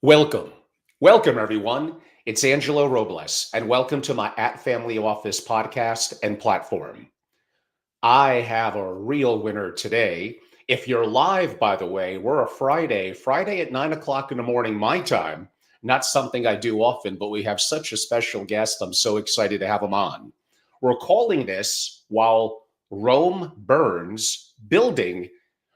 Welcome. Welcome, everyone. It's Angelo Robles, and welcome to my At Family Office podcast and platform. I have a real winner today. If you're live, by the way, we're a Friday at 9 o'clock in the morning, my time. Not something I do often, but we have such a special guest. I'm so excited to have him on. We're calling this While Rome Burns, Building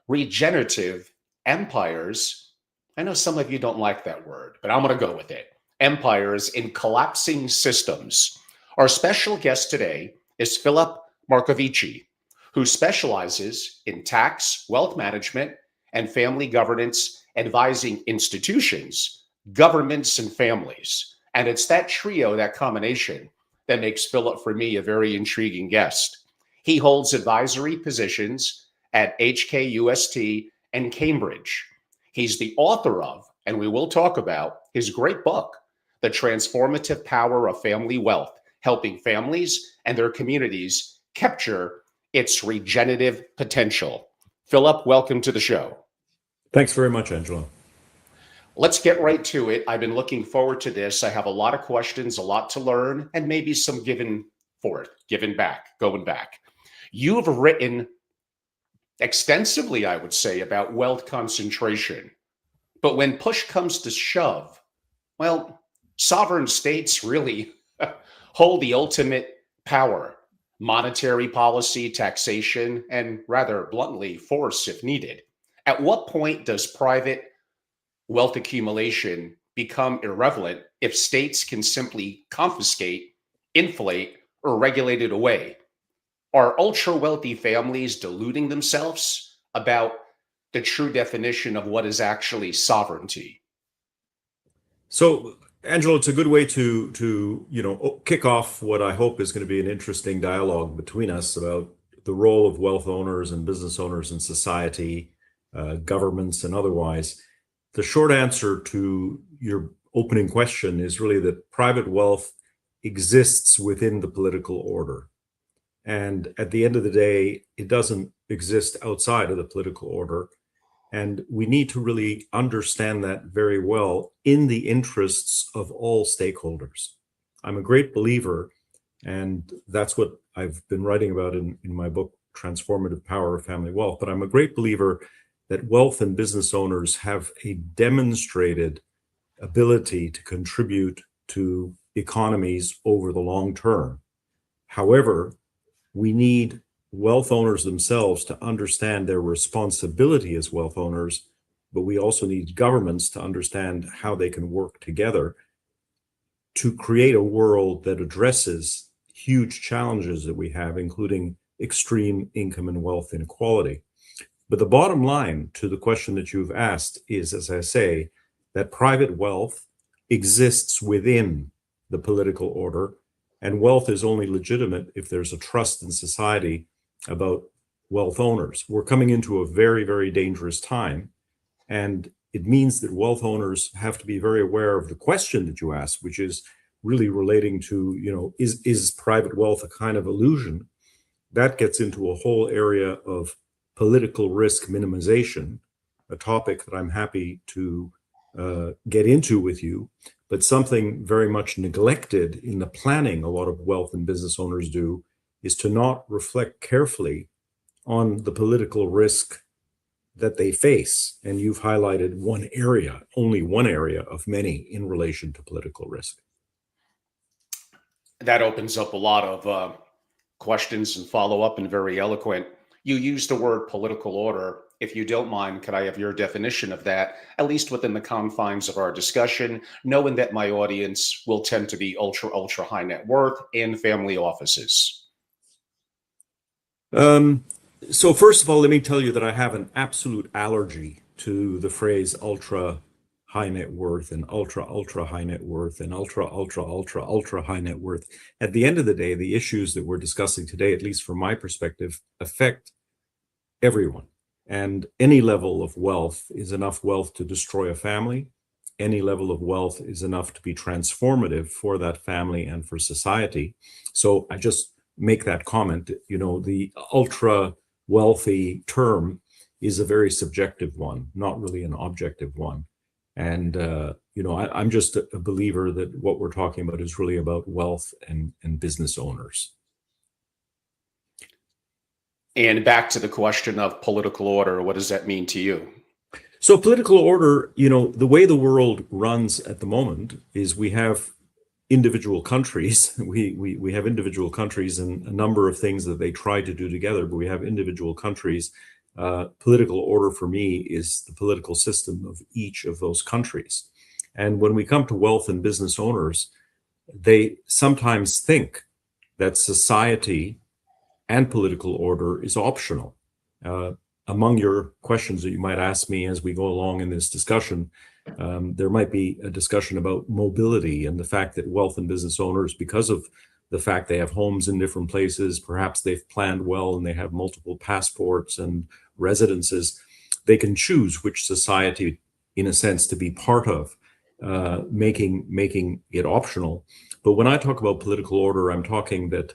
Regenerative Empires. I know some of you don't like that word, but I'm going to go with it. Empires in Collapsing Systems. Our special guest today is Philip Marcovici, who specializes in tax, wealth management, and family governance, advising institutions, governments, and families. And it's that trio, that combination, that makes Philip, for me, a very intriguing guest. He holds advisory positions at HKUST and Cambridge. He's the author of, and we will talk about, his great book, The Transformative Power of Family Wealth, helping families and their communities capture its regenerative potential. Philip, welcome to the show. Thanks very much, Angelo. Let's get right to it. I've been looking forward to this. I have a lot of questions, a lot to learn, and maybe some giving back, going back. You've written extensively, I would say, about wealth concentration. But when push comes to shove, well, sovereign states really hold the ultimate power, monetary policy, taxation, and rather bluntly, force if needed. At what point does private wealth accumulation become irrelevant if states can simply confiscate, inflate, or regulate it away? Are ultra wealthy families deluding themselves about the true definition of what is actually sovereignty? So, Angelo, it's a good way to kick off what I hope is going to be an interesting dialogue between us about the role of wealth owners and business owners in society, governments, and otherwise. The short answer to your opening question is really that private wealth exists within the political order. And at the end of the day, it doesn't exist outside of the political order. And we need to really understand that very well in the interests of all stakeholders. I'm a great believer, and that's what I've been writing about in my book, Transformative Power of Family Wealth. But I'm a great believer that wealth and business owners have a demonstrated ability to contribute to economies over the long term. However, we need wealth owners themselves to understand their responsibility as wealth owners, but we also need governments to understand how they can work together to create a world that addresses huge challenges that we have, including extreme income and wealth inequality. But the bottom line to the question that you've asked is, as I say, that private wealth exists within the political order, and wealth is only legitimate if there's a trust in society about wealth owners. We're coming into a very, very dangerous time. And it means that wealth owners have to be very aware of the question that you asked, which is really relating to, is private wealth a kind of illusion? That gets into a whole area of political risk minimization, a topic that I'm happy to get into with you, but something very much neglected in the planning a lot of wealth and business owners do is to not reflect carefully on the political risk that they face. And you've highlighted one area, only one area of many in relation to political risk. That opens up a lot of questions and follow up, and very eloquent. You used the word political order. If you don't mind, could I have your definition of that, at least within the confines of our discussion, knowing that my audience will tend to be ultra high net worth and family offices? So first of all, let me tell you that I have an absolute allergy to the phrase ultra high net worth and ultra high net worth and ultra high net worth. At the end of the day, the issues that we're discussing today, at least from my perspective, affect everyone. And any level of wealth is enough wealth to destroy a family. Any level of wealth is enough to be transformative for that family and for society. So I just make that comment. The ultra wealthy term is a very subjective one, not really an objective one. And I'm just a believer that what we're talking about is really about wealth and business owners. And back to the question of political order, what does that mean to you? So political order, the way the world runs at the moment is we have individual countries. We have individual countries and a number of things that they try to do together, but we have individual countries. Political order for me is the political system of each of those countries. And when we come to wealth and business owners, they sometimes think that society and political order is optional. Among your questions that you might ask me as we go along in this discussion, there might be a discussion about mobility and the fact that wealth and business owners, because of the fact they have homes in different places, perhaps they've planned well and they have multiple passports and residences, they can choose which society, in a sense, to be part of, making it optional. But when I talk about political order, I'm talking that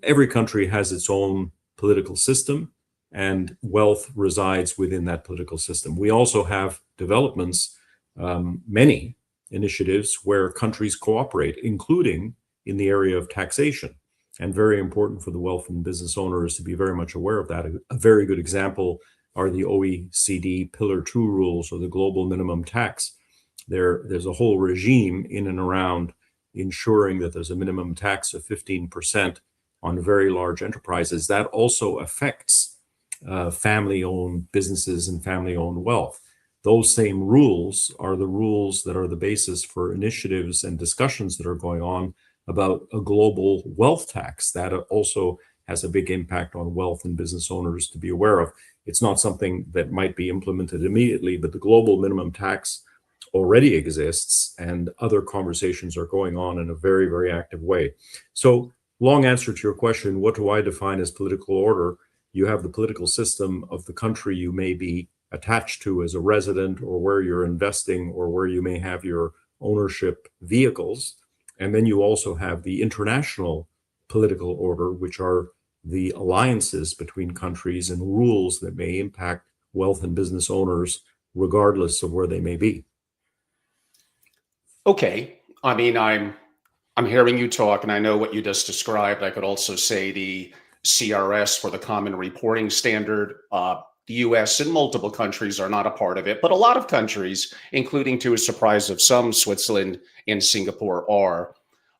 every country has its own political system, and wealth resides within that political system. We also have developments, many initiatives where countries cooperate, including in the area of taxation. And very important for the wealth and business owners to be very much aware of that. A very good example are the OECD Pillar 2 rules, or the global minimum tax. There's a whole regime in and around ensuring that there's a minimum tax of 15% on very large enterprises. That also affects family-owned businesses and family-owned wealth. Those same rules are the rules that are the basis for initiatives and discussions that are going on about a global wealth tax. That also has a big impact on wealth and business owners to be aware of. It's not something that might be implemented immediately, but the global minimum tax already exists, and other conversations are going on in a very, very active way. So, long answer to your question, what do I define as political order? You have the political system of the country you may be attached to as a resident, or where you're investing, or where you may have your ownership vehicles. And then you also have the international political order, which are the alliances between countries and rules that may impact wealth and business owners, regardless of where they may be. Okay. I mean, I'm hearing you talk, and I know what you just described. I could also say the CRS, for the Common Reporting Standard. The US and multiple countries are not a part of it, but a lot of countries, including to a surprise of some, Switzerland and Singapore are.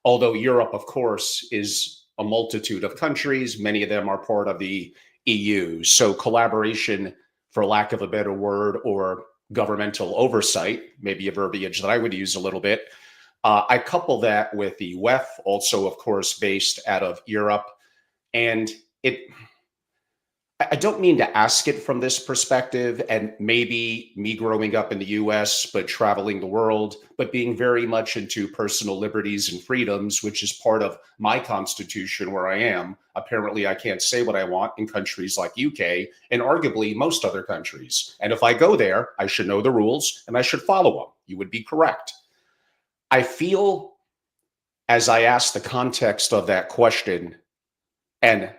Although Europe, of course, is a multitude of countries, many of them are part of the EU. So collaboration, for lack of a better word, or governmental oversight, maybe a verbiage that I would use a little bit. I couple that with the WEF, also, of course, based out of Europe. And I don't mean to ask it from this perspective, and maybe me growing up in the US, but traveling the world, but being very much into personal liberties and freedoms, which is part of my constitution where I am. Apparently, I can't say what I want in countries like UK and arguably most other countries. And if I go there, I should know the rules and I should follow them. You would be correct. I feel, as I ask the context of that question, and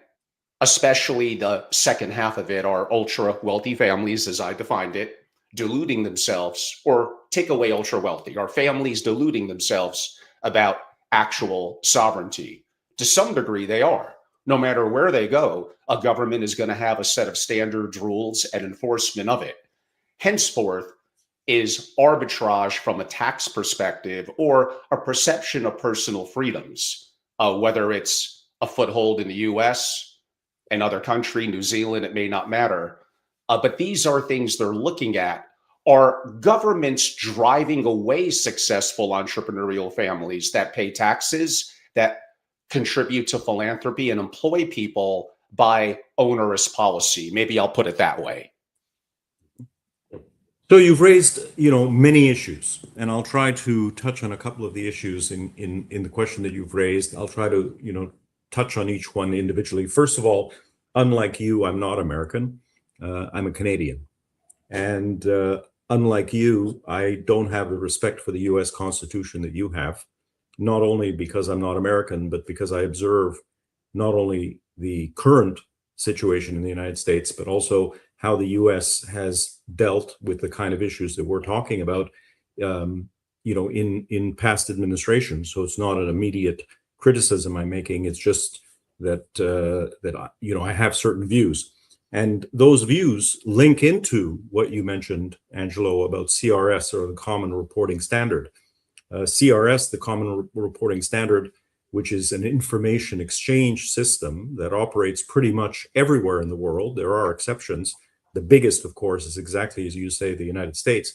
especially the second half of it, are ultra wealthy families, as I defined it, deluding themselves, or take away ultra wealthy, are families deluding themselves about actual sovereignty? To some degree, they are. No matter where they go, a government is going to have a set of standards, rules, and enforcement of it. Henceforth, is arbitrage from a tax perspective or a perception of personal freedoms, whether it's a foothold in the US, another country, New Zealand, it may not matter. But these are things they're looking at. Are governments driving away successful entrepreneurial families that pay taxes, that contribute to philanthropy and employ people by onerous policy? Maybe I'll put it that way. So you've raised, many issues, and I'll try to touch on a couple of the issues in the question that you've raised. I'll try to, touch on each one individually. First of all, unlike you, I'm not American. I'm a Canadian. And unlike you, I don't have the respect for the US Constitution that you have, not only because I'm not American, but because I observe not only the current situation in the United States, but also how the U.S. has dealt with the kind of issues that we're talking about, in past administrations. So it's not an immediate criticism I'm making. It's just that I have certain views, and those views link into what you mentioned, Angelo, about CRS, or the Common Reporting Standard. CRS, the Common Reporting Standard, which is an information exchange system that operates pretty much everywhere in the world. There are exceptions. The biggest, of course, is exactly as you say, the United States.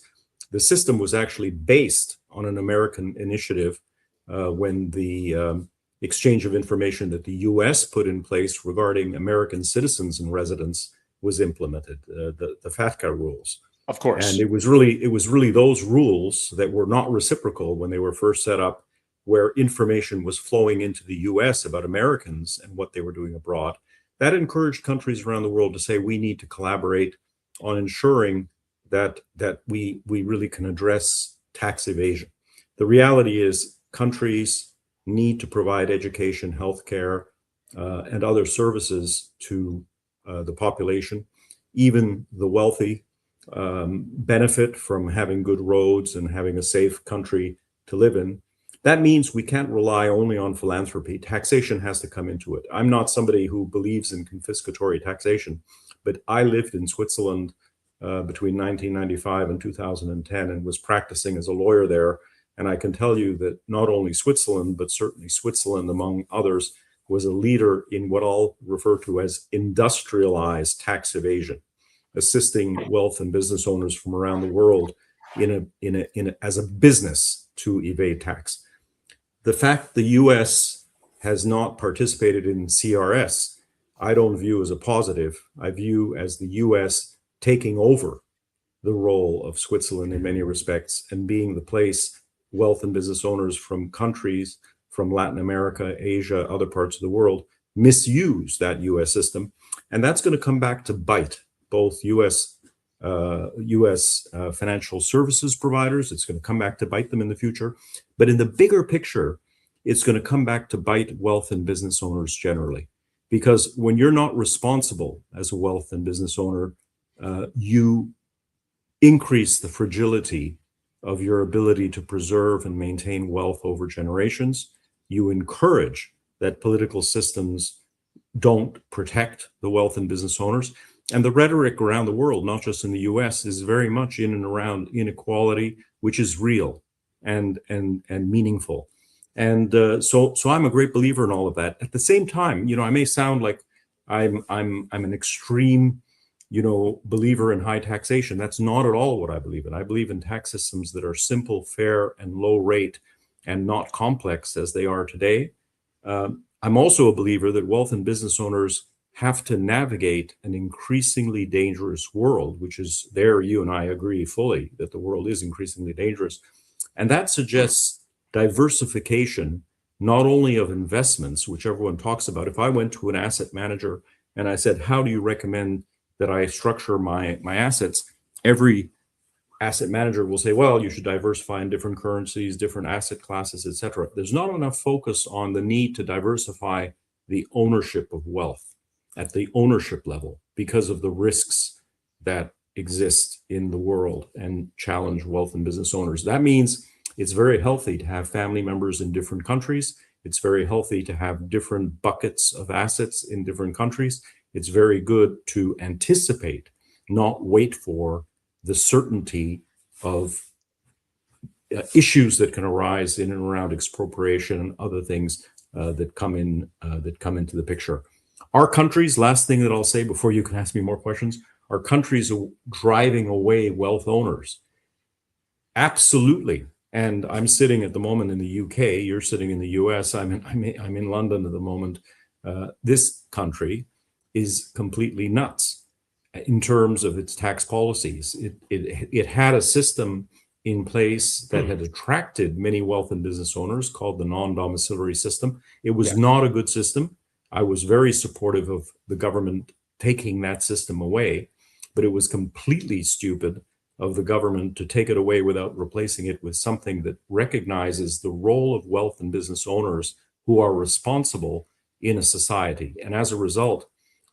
The system was actually based on an American initiative when the exchange of information that the US put in place regarding American citizens and residents was implemented, the FATCA rules. Of course. And it was really those rules that were not reciprocal when they were first set up, where information was flowing into the US about Americans and what they were doing abroad. That encouraged countries around the world to say, we need to collaborate on ensuring that we really can address tax evasion. The reality is countries need to provide education, healthcare, and other services to the population. Even the wealthy benefit from having good roads and having a safe country to live in. That means we can't rely only on philanthropy. Taxation has to come into it. I'm not somebody who believes in confiscatory taxation, but I lived in Switzerland between 1995 and 2010 and was practicing as a lawyer there. And I can tell you that not only Switzerland, but certainly Switzerland, among others, was a leader in what I'll refer to as industrialized tax evasion, assisting wealth and business owners from around the world as a business to evade tax. The fact the US has not participated in CRS, I don't view as a positive. I view as the US taking over the role of Switzerland in many respects and being the place wealth and business owners from countries from Latin America, Asia, other parts of the world misuse that US system. And that's going to come back to bite both US financial services providers. It's going to come back to bite them in the future. But in the bigger picture, it's going to come back to bite wealth and business owners generally. Because when you're not responsible as a wealth and business owner, you increase the fragility of your ability to preserve and maintain wealth over generations. You encourage that political systems don't protect the wealth and business owners. And the rhetoric around the world, not just in the US, is very much in and around inequality, which is real and meaningful. And so I'm a great believer in all of that. At the same time, I may sound like I'm an extreme, believer in high taxation. That's not at all what I believe in. I believe in tax systems that are simple, fair, and low rate, and not complex as they are today. I'm also a believer that wealth and business owners have to navigate an increasingly dangerous world, which is there. You and I agree fully that the world is increasingly dangerous. And that suggests diversification, not only of investments, which everyone talks about. If I went to an asset manager and I said, how do you recommend that I structure my assets? Every asset manager will say, well, you should diversify in different currencies, different asset classes, etc. There's not enough focus on the need to diversify the ownership of wealth at the ownership level because of the risks that exist in the world and challenge wealth and business owners. That means it's very healthy to have family members in different countries. It's very healthy to have different buckets of assets in different countries. It's very good to anticipate, not wait for the certainty of issues that can arise in and around expropriation and other things that come into the picture. Our countries, last thing that I'll say before you can ask me more questions, our countries are driving away wealth owners. Absolutely. And I'm sitting at the moment in the UK. You're sitting in the US. I'm in London at the moment. This country is completely nuts in terms of its tax policies. It had a system in place that had attracted many wealth and business owners called the non-domiciliary system. It was not a good system. I was very supportive of the government taking that system away, but it was completely stupid of the government to take it away without replacing it with something that recognizes the role of wealth and business owners who are responsible in a society. And as a result,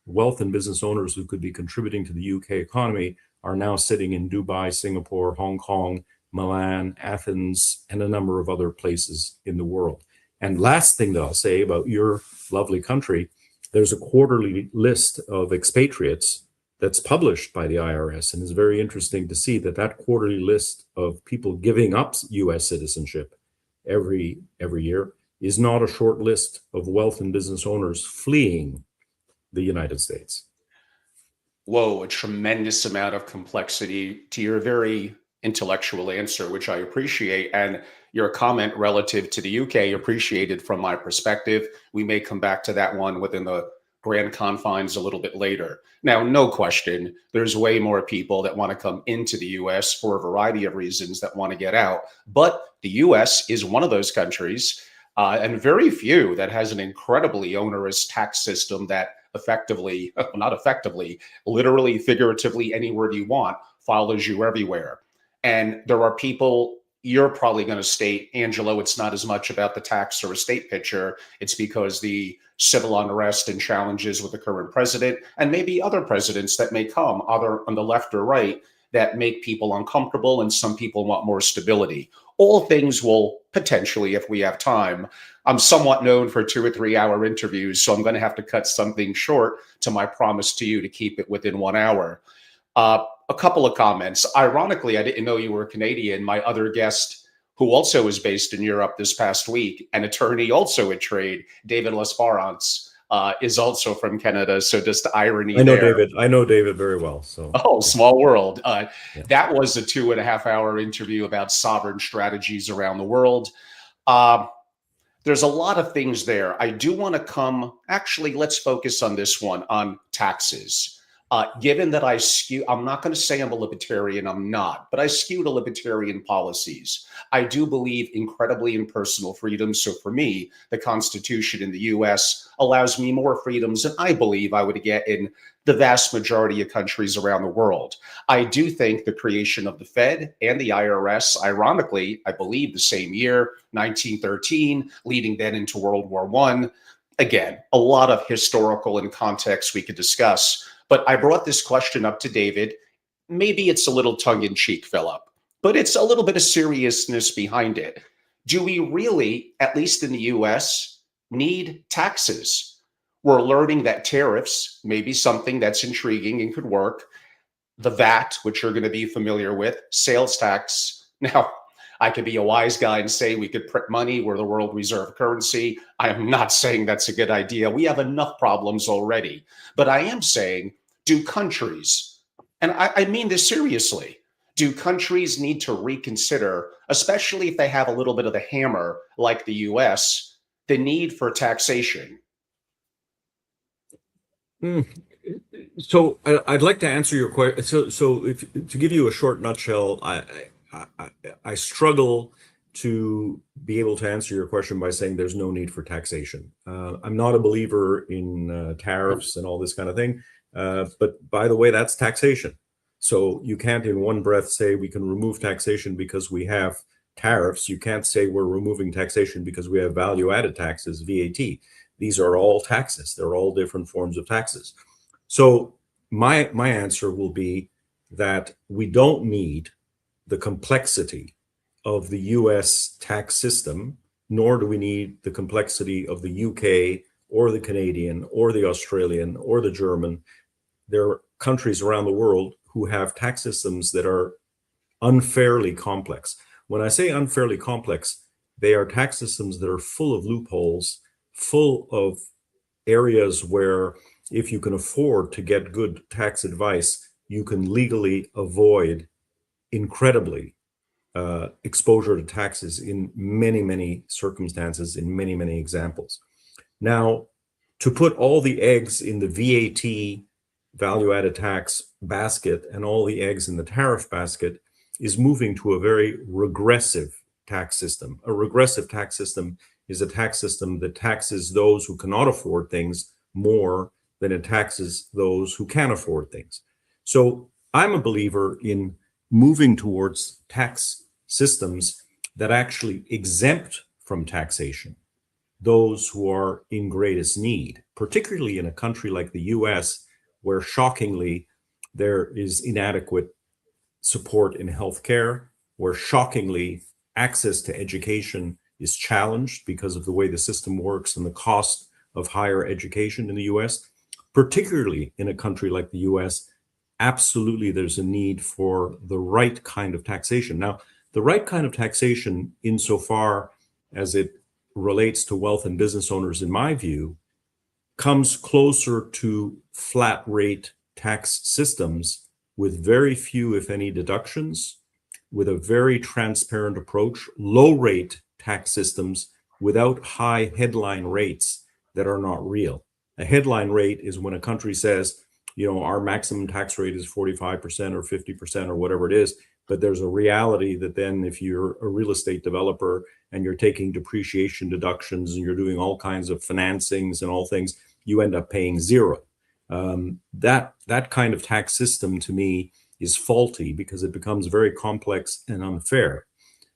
wealth and business owners who could be contributing to the UK economy are now sitting in Dubai, Singapore, Hong Kong, Milan, Athens, and a number of other places in the world. And last thing that I'll say about your lovely country, there's a quarterly list of expatriates that's published by the IRS, and it's very interesting to see that quarterly list of people giving up US citizenship every year is not a short list of wealth and business owners fleeing the United States. Whoa, a tremendous amount of complexity to your very intellectual answer, which I appreciate. And your comment relative to the UK, appreciated from my perspective. We may come back to that one within the grand confines a little bit later. Now, no question, there's way more people that want to come into the US for a variety of reasons that want to get out. But the US is one of those countries, and very few, that has an incredibly onerous tax system that effectively, not effectively, literally, figuratively, any word you want, follows you everywhere. And there are people, you're probably going to state, Angelo, it's not as much about the tax or estate picture. It's because the civil unrest and challenges with the current president, and maybe other presidents that may come, either on the left or right, that make people uncomfortable, and some people want more stability. All things will potentially, if we have time. I'm somewhat known for 2 or 3 hour interviews, so I'm going to have to cut something short to my promise to you to keep it within 1 hour. A couple of comments. Ironically, I didn't know you were Canadian. My other guest, who also is based in Europe this past week, an attorney also at trade, David Lesparance, is also from Canada. So just irony I know there. David. I know David very well. So small world. Yeah. That was a 2.5 hour interview about sovereign strategies around the world. There's a lot of things there. I do want to actually, let's focus on this one, on taxes. Given that I'm not going to say I'm a libertarian, I'm not, but I skew to libertarian policies. I do believe incredibly in personal freedom. So for me, the Constitution in the US allows me more freedoms than I believe I would get in the vast majority of countries around the world. I do think the creation of the Fed and the IRS, ironically, I believe the same year, 1913, leading then into World War I. Again, a lot of historical and context we could discuss. But I brought this question up to David. Maybe it's a little tongue-in-cheek, Philip, but it's a little bit of seriousness behind it. Do we really, at least in the US, need taxes? We're learning that tariffs may be something that's intriguing and could work. The VAT, which you're going to be familiar with, sales tax. Now, I could be a wise guy and say we could print money. We're the world reserve currency. I am not saying that's a good idea. We have enough problems already. But I am saying, do countries, and I mean this seriously, do countries need to reconsider, especially if they have a little bit of the hammer like the US, the need for taxation? So I'd like to answer your question. So if to give you a short nutshell, I struggle to be able to answer your question by saying there's no need for taxation. I'm not a believer in tariffs and all this kind of thing. But by the way, that's taxation. So you can't in one breath say we can remove taxation because we have tariffs. You can't say we're removing taxation because we have value-added taxes, VAT. These are all taxes. They're all different forms of taxes. So my answer will be that we don't need the complexity of the US tax system, nor do we need the complexity of the UK or the Canadian or the Australian or the German. There are countries around the world who have tax systems that are unfairly complex. When I say unfairly complex, they are tax systems that are full of loopholes, full of areas where if you can afford to get good tax advice, you can legally avoid incredibly exposure to taxes in many, many circumstances, in many, many examples. Now, to put all the eggs in the VAT value-added tax basket and all the eggs in the tariff basket is moving to a very regressive tax system. A regressive tax system is a tax system that taxes those who cannot afford things more than it taxes those who can afford things. So I'm a believer in moving towards tax systems that actually exempt from taxation those who are in greatest need, particularly in a country like the US, where shockingly there is inadequate support in healthcare, where shockingly access to education is challenged because of the way the system works and the cost of higher education in the US, particularly in a country like the US. Absolutely, there's a need for the right kind of taxation. Now, the right kind of taxation, insofar as it relates to wealth and business owners, in my view, comes closer to flat rate tax systems with very few, if any, deductions, with a very transparent approach, low rate tax systems without high headline rates that are not real. A headline rate is when a country says, our maximum tax rate is 45% or 50% or whatever it is. But there's a reality that then if you're a real estate developer and you're taking depreciation deductions and you're doing all kinds of financings and all things, you end up paying zero. That kind of tax system to me is faulty because it becomes very complex and unfair.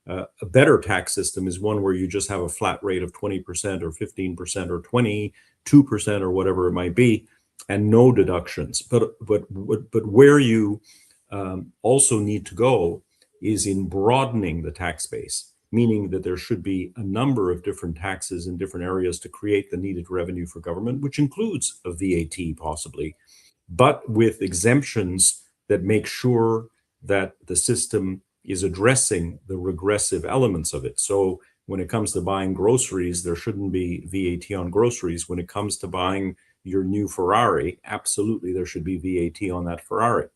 A better tax system is one where you just have a flat rate of 20% or 15% or 22% or whatever it might be, and no deductions. But where you also need to go is in broadening the tax base, meaning that there should be a number of different taxes in different areas to create the needed revenue for government, which includes a VAT possibly, but with exemptions that make sure that the system is addressing the regressive elements of it. So when it comes to buying groceries, there shouldn't be VAT on groceries. When it comes to buying your new Ferrari, absolutely there should be VAT on that Ferrari.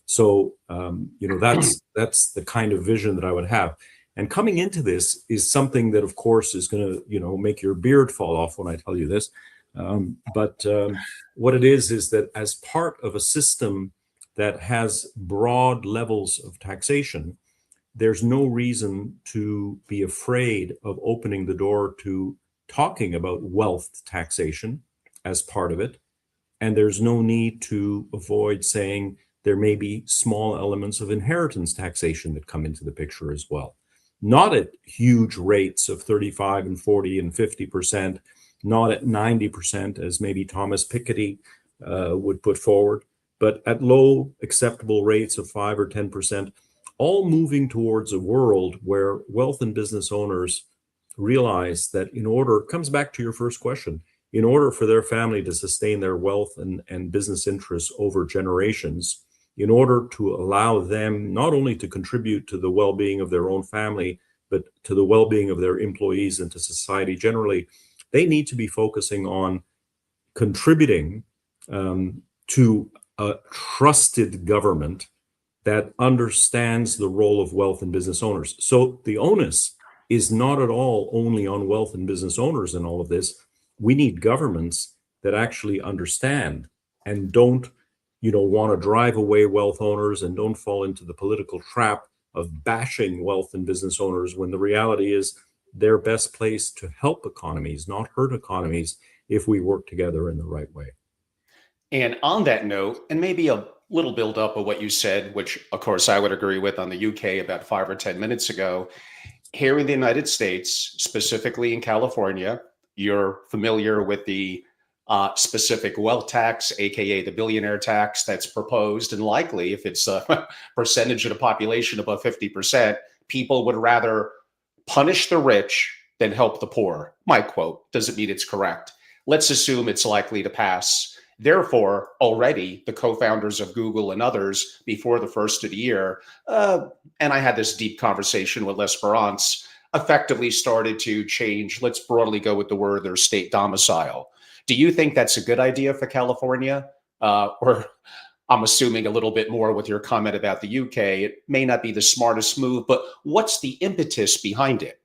So that's the kind of vision that I would have. And coming into this is something that, of course, is going to make your beard fall off when I tell you this. But what it is that as part of a system that has broad levels of taxation, there's no reason to be afraid of opening the door to talking about wealth taxation as part of it. And there's no need to avoid saying there may be small elements of inheritance taxation that come into the picture as well. Not at huge rates of 35 and 40 and 50%, not at 90%, as maybe Thomas Piketty would put forward, but at low acceptable rates of 5 or 10%, all moving towards a world where wealth and business owners realize that comes back to your first question, in order for their family to sustain their wealth and business interests over generations, in order to allow them not only to contribute to the well-being of their own family, but to the well-being of their employees and to society generally, they need to be focusing on contributing to a trusted government that understands the role of wealth and business owners. So the onus is not at all only on wealth and business owners in all of this. We need governments that actually understand and don't want to drive away wealth owners and don't fall into the political trap of bashing wealth and business owners, when the reality is they're best placed to help economies, not hurt economies, if we work together in the right way. And on that note, and maybe a little build up of what you said, which of course I would agree with on the UK about 5 or 10 minutes ago, here in the United States, specifically in California, you're familiar with the specific wealth tax, aka the billionaire tax that's proposed, and likely if it's a percentage of the population above 50%, people would rather punish the rich than help the poor. My quote doesn't mean it's correct. Let's assume it's likely to pass. Therefore, already the co-founders of Google and others before the first of the year, and I had this deep conversation with L'Esperance, effectively started to change, let's broadly go with the word, their state domicile. Do you think that's a good idea for California? Or I'm assuming a little bit more with your comment about the UK, it may not be the smartest move, but what's the impetus behind it?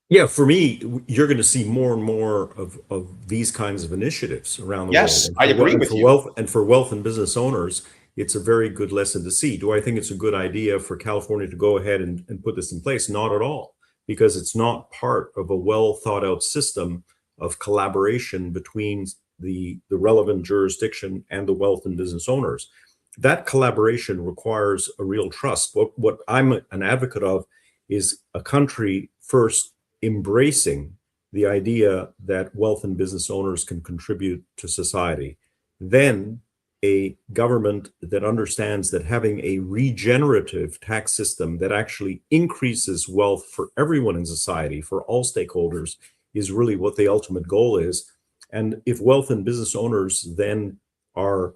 Yeah, for me, you're going to see more and more of these kinds of initiatives around the Yes, world. I agree with you. For wealth and business owners, it's a very good lesson to see. Do I think it's a good idea for California to go ahead and put this in place? Not at all, because it's not part of a well thought out system of collaboration between the relevant jurisdiction and the wealth and business owners. That collaboration requires a real trust. What I'm an advocate of is a country first embracing the idea that wealth and business owners can contribute to society. Then a government that understands that having a regenerative tax system that actually increases wealth for everyone in society, for all stakeholders, is really what the ultimate goal is. And if wealth and business owners then are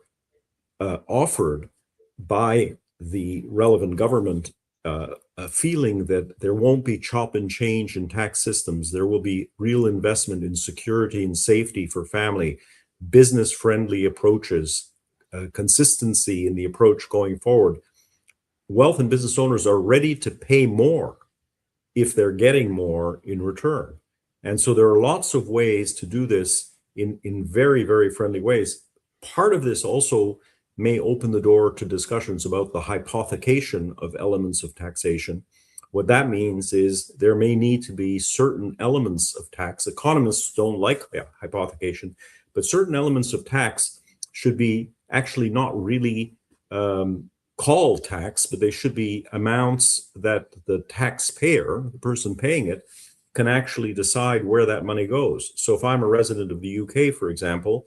offered by the relevant government a feeling that there won't be chop and change in tax systems, there will be real investment in security and safety for family, business-friendly approaches, consistency in the approach going forward, wealth and business owners are ready to pay more if they're getting more in return. And so there are lots of ways to do this in very, very friendly ways. Part of this also may open the door to discussions about the hypothecation of elements of taxation. What that means is there may need to be certain elements of tax. Economists don't like hypothecation, but certain elements of tax should be actually not really called tax, but they should be amounts that the taxpayer, the person paying it, can actually decide where that money goes. So if I'm a resident of the UK, for example,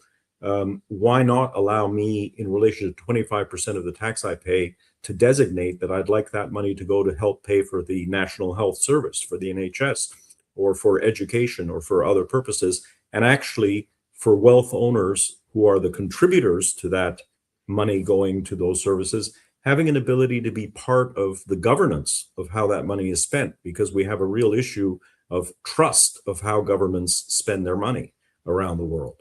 why not allow me, in relation to 25% of the tax I pay, to designate that I'd like that money to go to help pay for the National Health Service, for the NHS, or for education, or for other purposes, and actually for wealth owners who are the contributors to that money going to those services, having an ability to be part of the governance of how that money is spent, because we have a real issue of trust of how governments spend their money around the world.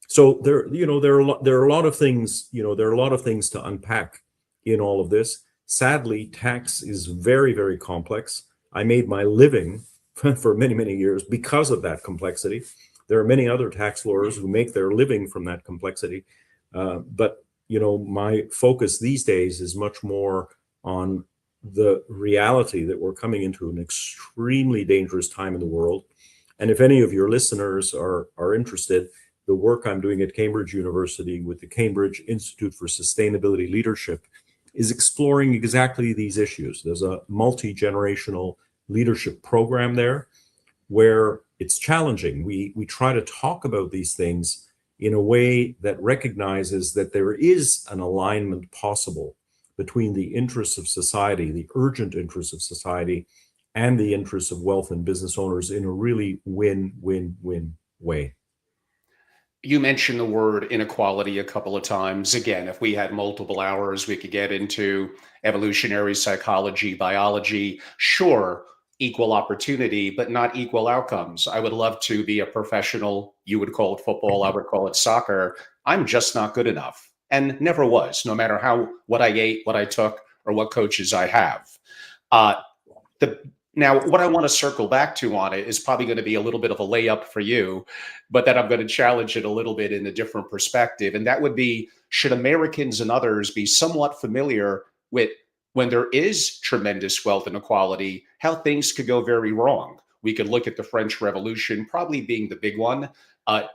So there are a lot of things, there are a lot of things to unpack in all of this. Sadly, tax is very, very complex. I made my living for many, many years because of that complexity. There are many other tax lawyers who make their living from that complexity. But my focus these days is much more on the reality that we're coming into an extremely dangerous time in the world. And if any of your listeners are interested, the work I'm doing at Cambridge University with the Cambridge Institute for Sustainability Leadership is exploring exactly these issues. There's a multi-generational leadership program there where it's challenging. We try to talk about these things in a way that recognizes that there is an alignment possible between the interests of society, the urgent interests of society, and the interests of wealth and business owners in a really win-win-win way. You mentioned the word inequality a couple of times. Again, if we had multiple hours, we could get into evolutionary psychology, biology. Sure, equal opportunity, but not equal outcomes. I would love to be a professional. You would call it football. I would call it soccer. I'm just not good enough, and never was, no matter what I ate, what I took, or what coaches I have. Now, what I want to circle back to on it is probably going to be a little bit of a layup for you, but then I'm going to challenge it a little bit in a different perspective. And that would be, should Americans and others be somewhat familiar with, when there is tremendous wealth inequality, how things could go very wrong? We could look at the French Revolution probably being the big one,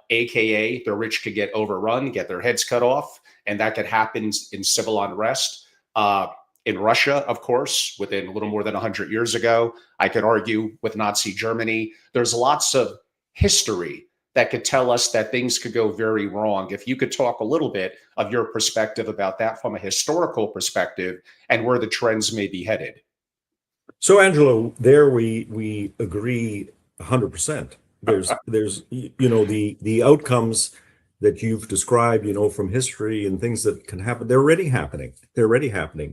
AKA the rich could get overrun, get their heads cut off, and that could happen in civil unrest. In Russia, of course, within a little more than 100 years ago. I could argue with Nazi Germany. There's lots of history that could tell us that things could go very wrong. If you could talk a little bit of your perspective about that from a historical perspective and where the trends may be headed. So, Angelo, there we agree 100%. There's the outcomes that you've described, from history and things that can happen. They're already happening.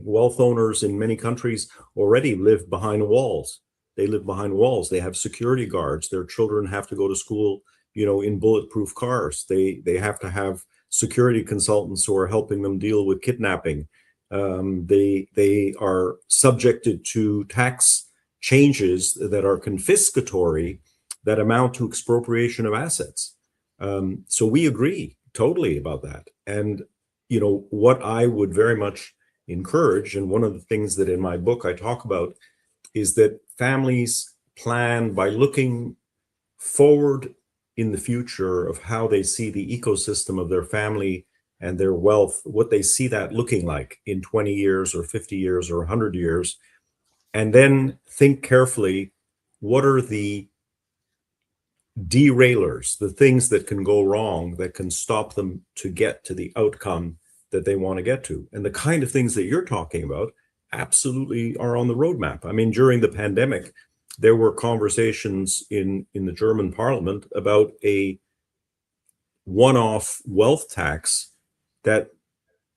Wealth owners in many countries already live behind walls. They live behind walls. They have security guards. Their children have to go to school, in bulletproof cars. They have to have security consultants who are helping them deal with kidnapping. They are subjected to tax changes that are confiscatory, that amount to expropriation of assets. So we agree totally about that. And, what I would very much encourage, and one of the things that in my book I talk about, is that families plan by looking forward in the future of how they see the ecosystem of their family and their wealth, what they see that looking like in 20 years or 50 years or 100 years, and then think carefully, what are the derailers, the things that can go wrong that can stop them to get to the outcome that they want to get to. And the kind of things that you're talking about absolutely are on the roadmap. I mean, during the pandemic, there were conversations in the German parliament about a one-off wealth tax. That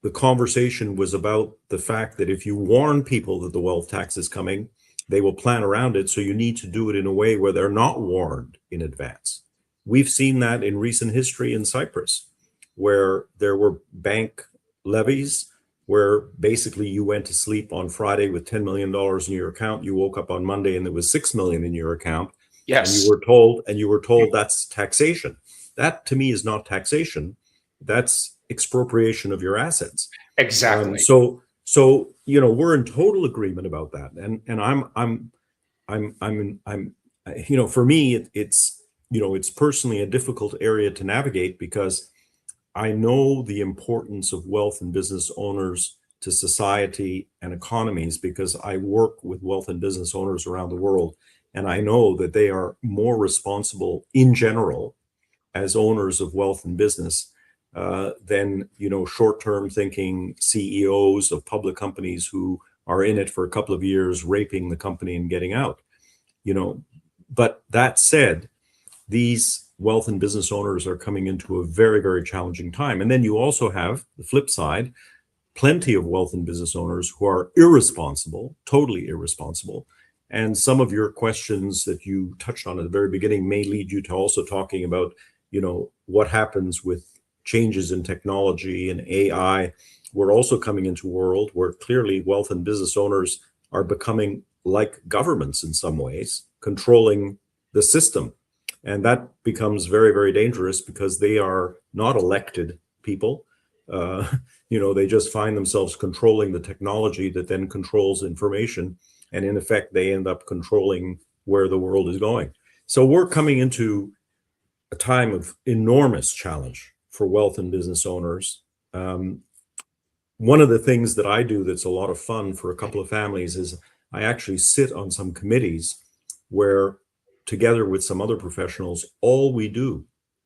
the conversation was about the fact that if you warn people that the wealth tax is coming, they will plan around it. So you need to do it in a way where they're not warned in advance. We've seen that in recent history in Cyprus, where there were bank levies, where basically you went to sleep on Friday with $10 million in your account. You woke up on Monday and there was 6 million in your account. Yes. And you were told that's taxation. That to me is not taxation. That's expropriation of your assets. Exactly. So we're in total agreement about that. And I'm for me it's personally a difficult area to navigate, because I know the importance of wealth and business owners to society and economies, because I work with wealth and business owners around the world, and I know that they are more responsible in general as owners of wealth and business than short-term thinking CEOs of public companies who are in it for a couple of years, raping the company and getting out. But that said, these wealth and business owners are coming into a very, very challenging time. And then you also have the flip side, plenty of wealth and business owners who are irresponsible, totally irresponsible. And some of your questions that you touched on at the very beginning may lead you to also talking about, what happens with changes in technology and AI. We're also coming into a world where clearly wealth and business owners are becoming like governments in some ways, controlling the system. And that becomes very, very dangerous, because they are not elected people. They just find themselves controlling the technology that then controls information. And in effect, they end up controlling where the world is going. So we're coming into a time of enormous challenge for wealth and business owners. One of the things that I do that's a lot of fun for a couple of families is I actually sit on some committees where, together with some other professionals, all we do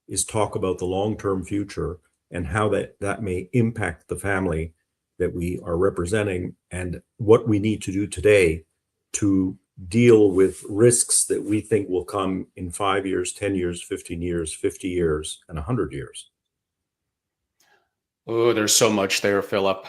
is talk about the long-term future and how that may impact the family that we are representing, and what we need to do today to deal with risks that we think will come in 5 years, 10 years, 15 years, 50 years, and 100 years. Oh, there's so much there, Philip.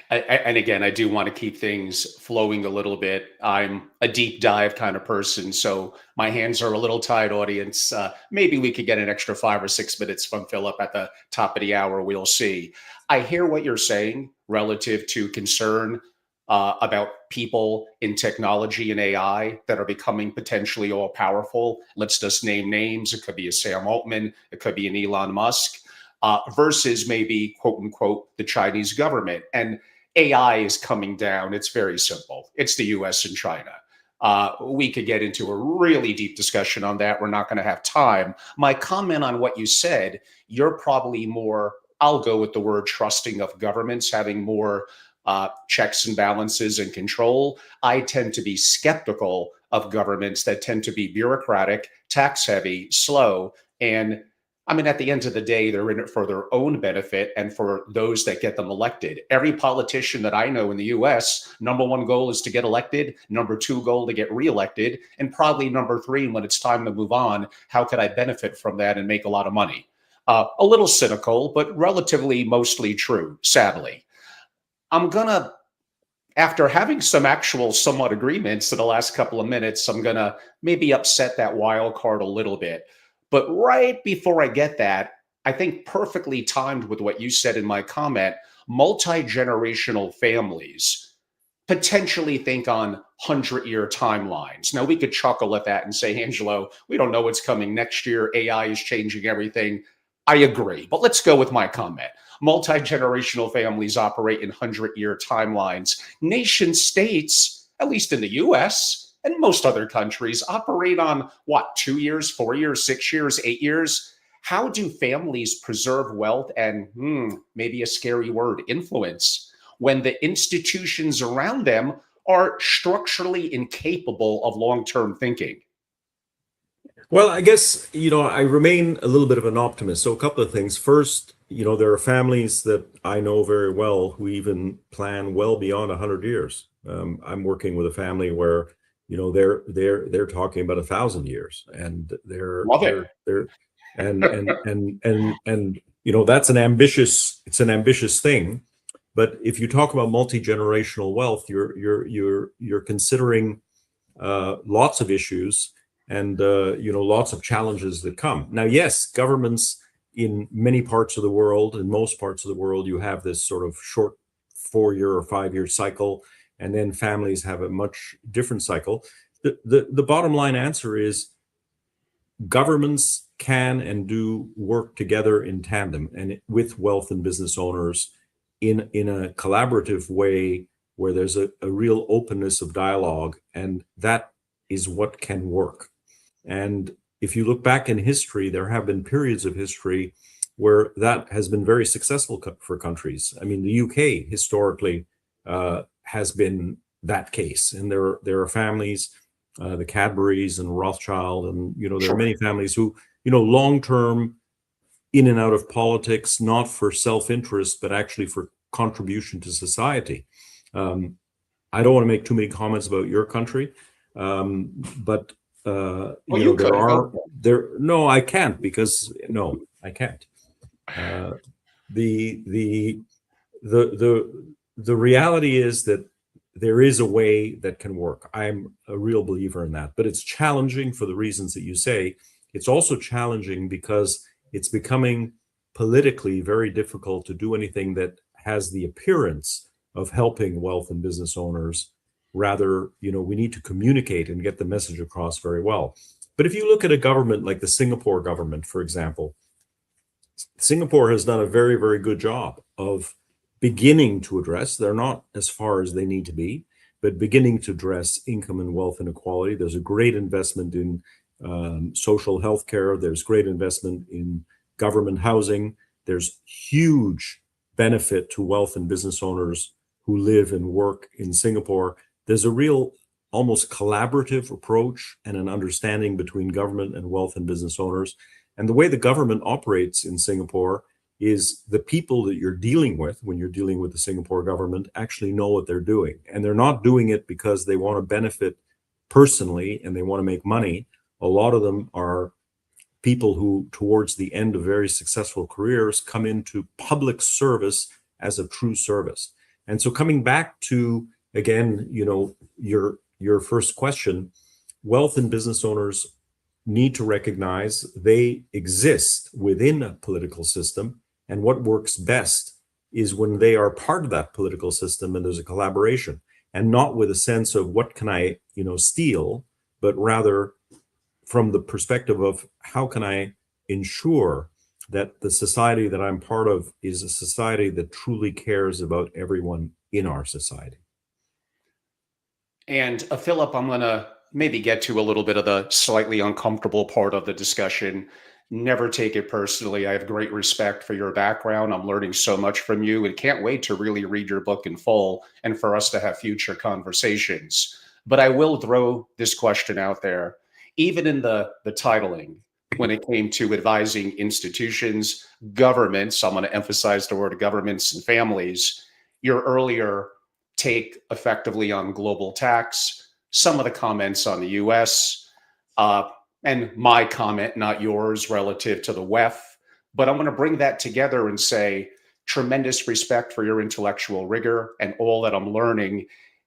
And again, I do want to keep things flowing a little bit. I'm a deep dive kind of person, so my hands are a little tied, audience. Maybe we could get an extra 5 or 6 minutes from Philip at the top of the hour. We'll see. I hear what you're saying relative to concern about people in technology and AI that are becoming potentially all powerful. Let's just name names. It could be a Sam Altman. It could be an Elon Musk. Versus maybe, quote unquote, the Chinese government. And AI is coming down. It's very simple. It's the US and China. We could get into a really deep discussion on that. We're not going to have time. My comment on what you said, you're probably more, I'll go with the word trusting of governments, having more checks and balances and control. I tend to be skeptical of governments that tend to be bureaucratic, tax heavy, slow, and at the end of the day, they're in it for their own benefit and for those that get them elected. Every politician that I know in the US, number one goal is to get elected, number two goal to get reelected, and probably number three, when it's time to move on, how could I benefit from that and make a lot of money? A little cynical, but relatively mostly true, sadly. After having some actual somewhat agreements in the last couple of minutes, I'm going to maybe upset that wild card a little bit. But right before I get that, I think perfectly timed with what you said in my comment, multi-generational families potentially think on 100-year timelines. Now, we could chuckle at that and say, Angelo, we don't know what's coming next year. AI is changing everything. I agree. But let's go with my comment. Multi-generational families operate in 100-year timelines. Nation states, at least in the US, and most other countries, operate on what, 2 years, 4 years, 6 years, 8 years? How do families preserve wealth and maybe a scary word, influence, when the institutions around them are structurally incapable of long-term thinking? Well, I guess, I remain a little bit of an optimist. So a couple of things. First, there are families that I know very well who even plan well beyond 100 years. I'm working with a family where, they're talking about 1,000 years, and Love it. that's it's an ambitious thing. But if you talk about multi-generational wealth, you're considering lots of issues, and lots of challenges that come. Now, yes, governments in many parts of the world, in most parts of the world, you have this sort of short 4-year or 5-year cycle, and then families have a much different cycle. The bottom line answer is governments can and do work together in tandem and with wealth and business owners in a collaborative way, where there's a real openness of dialogue, and that is what can work. And if you look back in history, there have been periods of history where that has been very successful for countries. I mean, the UK historically has been that case, and there are families, the Cadburys and Rothschild, and there are Sure. many families who, long term, in and out of politics, not for self-interest, but actually for contribution to society. I don't want to make too many comments about your country, but Well, you could go. no, I can't, because no, I can't. The the the reality is that there is a way that can work. I'm a real believer in that, but it's challenging for the reasons that you say. It's also challenging because it's becoming politically very difficult to do anything that has the appearance of helping wealth and business owners. Rather, we need to communicate and get the message across very well. But if you look at a government like the Singapore government, for example, Singapore has done a very, very good job of beginning to address, they're not as far as they need to be, but beginning to address income and wealth inequality. There's a great investment in social health care. There's great investment in government housing. There's huge benefit to wealth and business owners who live and work in Singapore. There's a real, almost collaborative approach and an understanding between government and wealth and business owners. And the way the government operates in Singapore is the people that you're dealing with when you're dealing with the Singapore government actually know what they're doing. And they're not doing it because they want to benefit personally and they want to make money. A lot of them are people who, towards the end of very successful careers, come into public service as a true service. And so, coming back to, again, your first question, wealth and business owners need to recognize they exist within a political system, and what works best is when they are part of that political system and there's a collaboration, and not with a sense of what can I steal, but rather from the perspective of how can I ensure that the society that I'm part of is a society that truly cares about everyone in our society. And Philip, I'm going to maybe get to a little bit of the slightly uncomfortable part of the discussion. Never take it personally. I have great respect for your background. I'm learning so much from you and can't wait to really read your book in full and for us to have future conversations. But I will throw this question out there. Even in the titling, when it came to advising institutions, governments, I'm going to emphasize the word governments and families, your earlier take effectively on global tax, some of the comments on the US, and my comment, not yours, relative to the WEF. But I'm going to bring that together and say, tremendous respect for your intellectual rigor and all that I'm learning.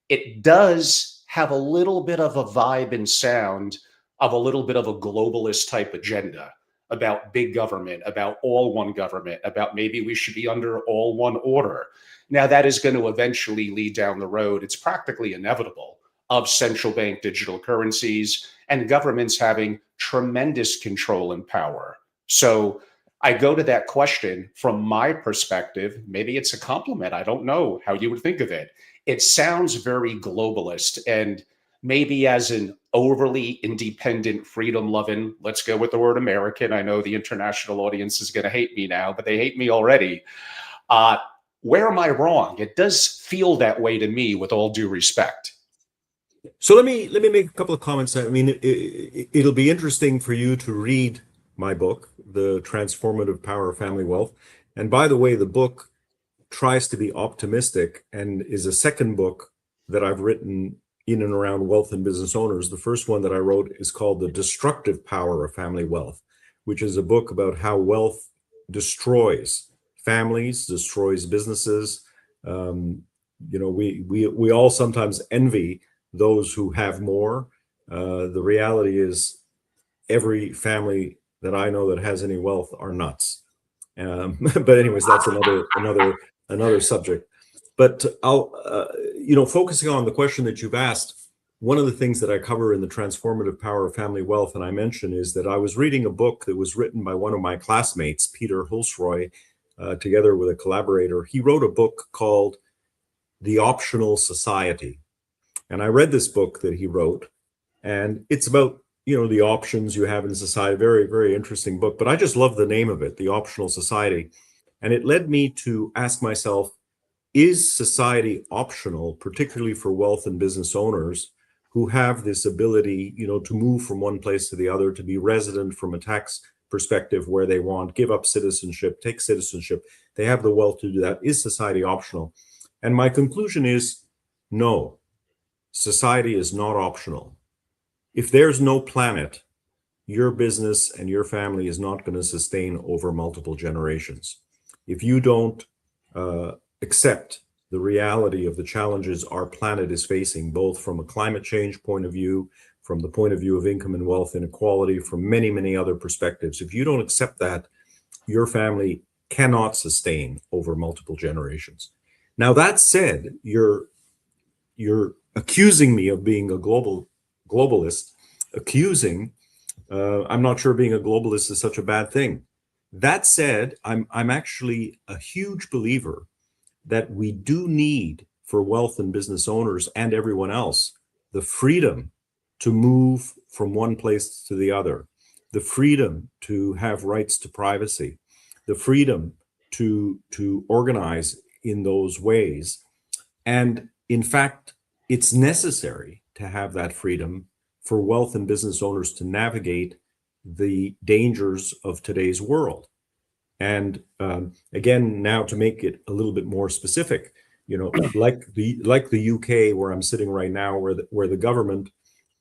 It does have a little bit of a vibe and sound of a little bit of a globalist type agenda about big government, about all one government, about maybe we should be under all one order. Now, that is going to eventually lead down the road. It's practically inevitable of central bank digital currencies and governments having tremendous control and power. So I go to that question from my perspective. Maybe it's a compliment. I don't know how you would think of it. It sounds very globalist, and maybe as an overly independent, freedom loving, let's go with the word American. I know the international audience is going to hate me now, but they hate me already. Where am I wrong? It does feel that way to me, with all due respect. So let me make a couple of comments. I mean, it'll be interesting for you to read my book, The Transformative Power of Family Wealth. And by the way, the book tries to be optimistic and is a second book that I've written in and around wealth and business owners. The first one that I wrote is called The Destructive Power of Family Wealth, which is a book about how wealth destroys families, destroys businesses. Um, we all sometimes envy those who have more. The reality is every family that I know that has any wealth are nuts. But anyways, that's another subject. But I'll, focusing on the question that you've asked, one of the things that I cover in the Transformative Power of Family Wealth, and I mention, is that I was reading a book that was written by one of my classmates, Peter Hulsroy, together with a collaborator. He wrote a book called The Optional Society. And I read this book that he wrote, and it's about, the options you have in society. Very, very interesting book. But I just love the name of it, The Optional Society. And it led me to ask myself, is society optional, particularly for wealth and business owners who have this ability, to move from one place to the other, to be resident from a tax perspective where they want, give up citizenship, take citizenship. They have the wealth to do that. Is society optional? And my conclusion is no, society is not optional. If there's no planet, your business and your family is not going to sustain over multiple generations. If you don't accept the reality of the challenges our planet is facing, both from a climate change point of view, from the point of view of income and wealth inequality, from many, many other perspectives, if you don't accept that, your family cannot sustain over multiple generations. Now, that said, you're accusing me of being a globalist, I'm not sure being a globalist is such a bad thing. That said, I'm actually a huge believer that we do need, for wealth and business owners and everyone else, the freedom to move from one place to the other, the freedom to have rights to privacy, the freedom to organize in those ways. And in fact, it's necessary to have that freedom for wealth and business owners to navigate the dangers of today's world. And again, now to make it a little bit more specific, like the UK, where I'm sitting right now, where the government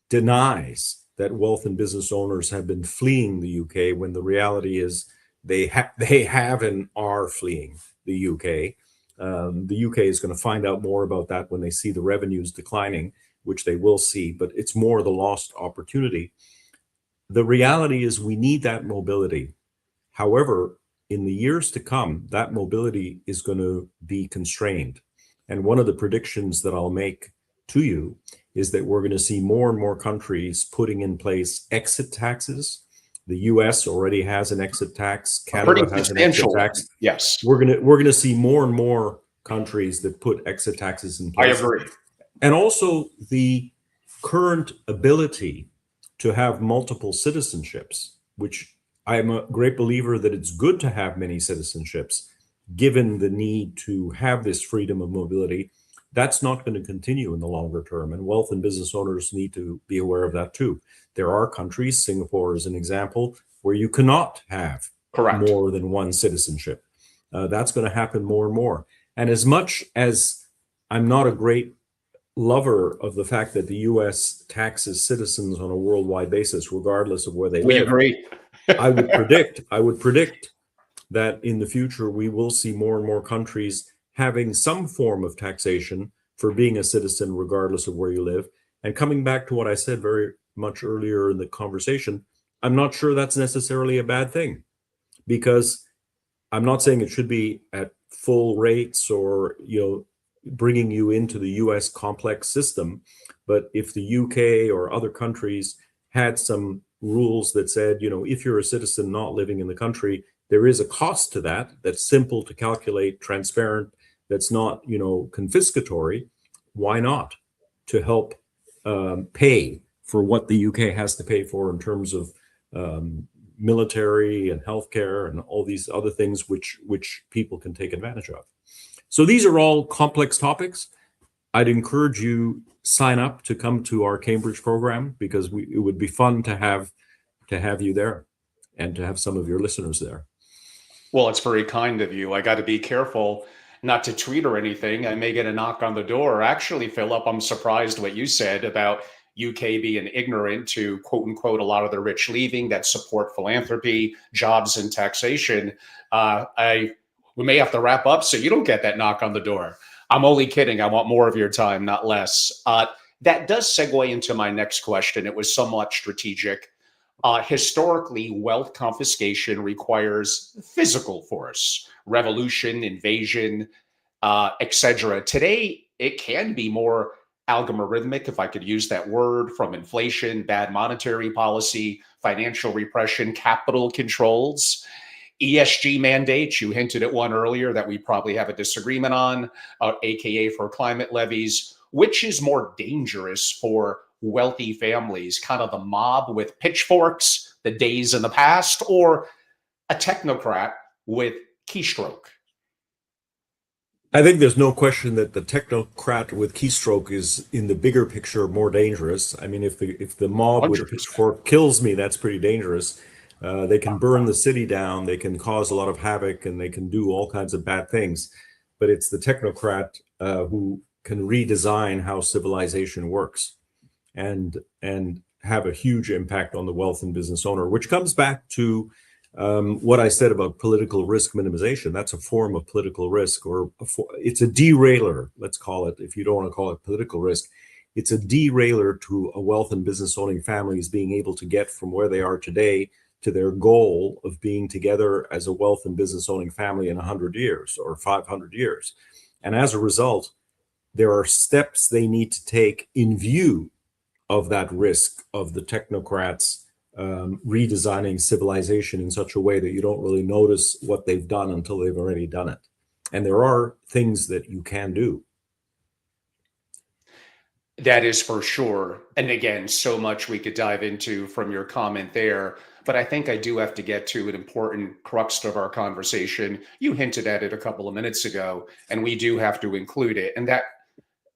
denies that wealth and business owners have been fleeing the UK, when the reality is they have and are fleeing the UK. The UK is going to find out more about that when they see the revenues declining, which they will see, but it's more the lost opportunity. The reality is we need that mobility. However, in the years to come, that mobility is going to be constrained. And one of the predictions that I'll make to you is that we're going to see more and more countries putting in place exit taxes. The US already has an exit tax. Canada has an exit tax. Yes. We're going to see more and more countries that put exit taxes in place. I agree. And also the current ability to have multiple citizenships, which I am a great believer that it's good to have many citizenships, given the need to have this freedom of mobility. That's not going to continue in the longer term, and wealth and business owners need to be aware of that too. There are countries, Singapore is an example, where you cannot have more than one citizenship. That's going to happen more and more. And as much as I'm not a great lover of the fact that the US taxes citizens on a worldwide basis, regardless of where they live. We agree. I would predict that in the future, we will see more and more countries having some form of taxation for being a citizen, regardless of where you live. And coming back to what I said very much earlier in the conversation, I'm not sure that's necessarily a bad thing, because I'm not saying it should be at full rates or, bringing you into the US complex system. But if the UK or other countries had some rules that said, if you're a citizen not living in the country, there is a cost to that, that's simple to calculate, transparent, that's not, confiscatory, why not? To help pay for what the UK has to pay for in terms of military and healthcare and all these other things which people can take advantage of. So these are all complex topics. I'd encourage you sign up to come to our Cambridge program, because it would be fun to have you there and to have some of your listeners there. Well, it's very kind of you. I got to be careful not to tweet or anything. I may get a knock on the door. Actually, Philip, I'm surprised what you said about UK being ignorant to quote unquote a lot of the rich leaving that support philanthropy, jobs, and taxation. I We may have to wrap up so you don't get that knock on the door. I'm only kidding. I want more of your time, not less. That does segue into my next question. It was somewhat strategic. Historically, wealth confiscation requires physical force, revolution, invasion, etc. Today, it can be more algorithmic, if I could use that word, from inflation, bad monetary policy, financial repression, capital controls, ESG mandates. You hinted at one earlier that we probably have a disagreement on, AKA for climate levies. Which is more dangerous for wealthy families, kind of the mob with pitchforks, the days in the past, or a technocrat with keystroke? I think there's no question that the technocrat with keystroke is, in the bigger picture, more dangerous. I mean, if the mob with the 100%. pitchfork kills me, that's pretty dangerous. They can burn the city down, they can cause a lot of havoc, and they can do all kinds of bad things. But it's the technocrat who can redesign how civilization works and have a huge impact on the wealth and business owner, which comes back to what I said about political risk minimization. That's a form of political risk, or it's a derailer, let's call it, if you don't want to call it political risk. It's a derailer to a wealth and business owning families being able to get from where they are today to their goal of being together as a wealth and business owning family in 100 years or 500 years. And as a result, there are steps they need to take in view of that risk of the technocrats redesigning civilization in such a way that you don't really notice what they've done until they've already done it. And there are things that you can do. That is for sure. And again, so much we could dive into from your comment there. But I think I do have to get to an important crux of our conversation. You hinted at it a couple of minutes ago, and we do have to include it. And that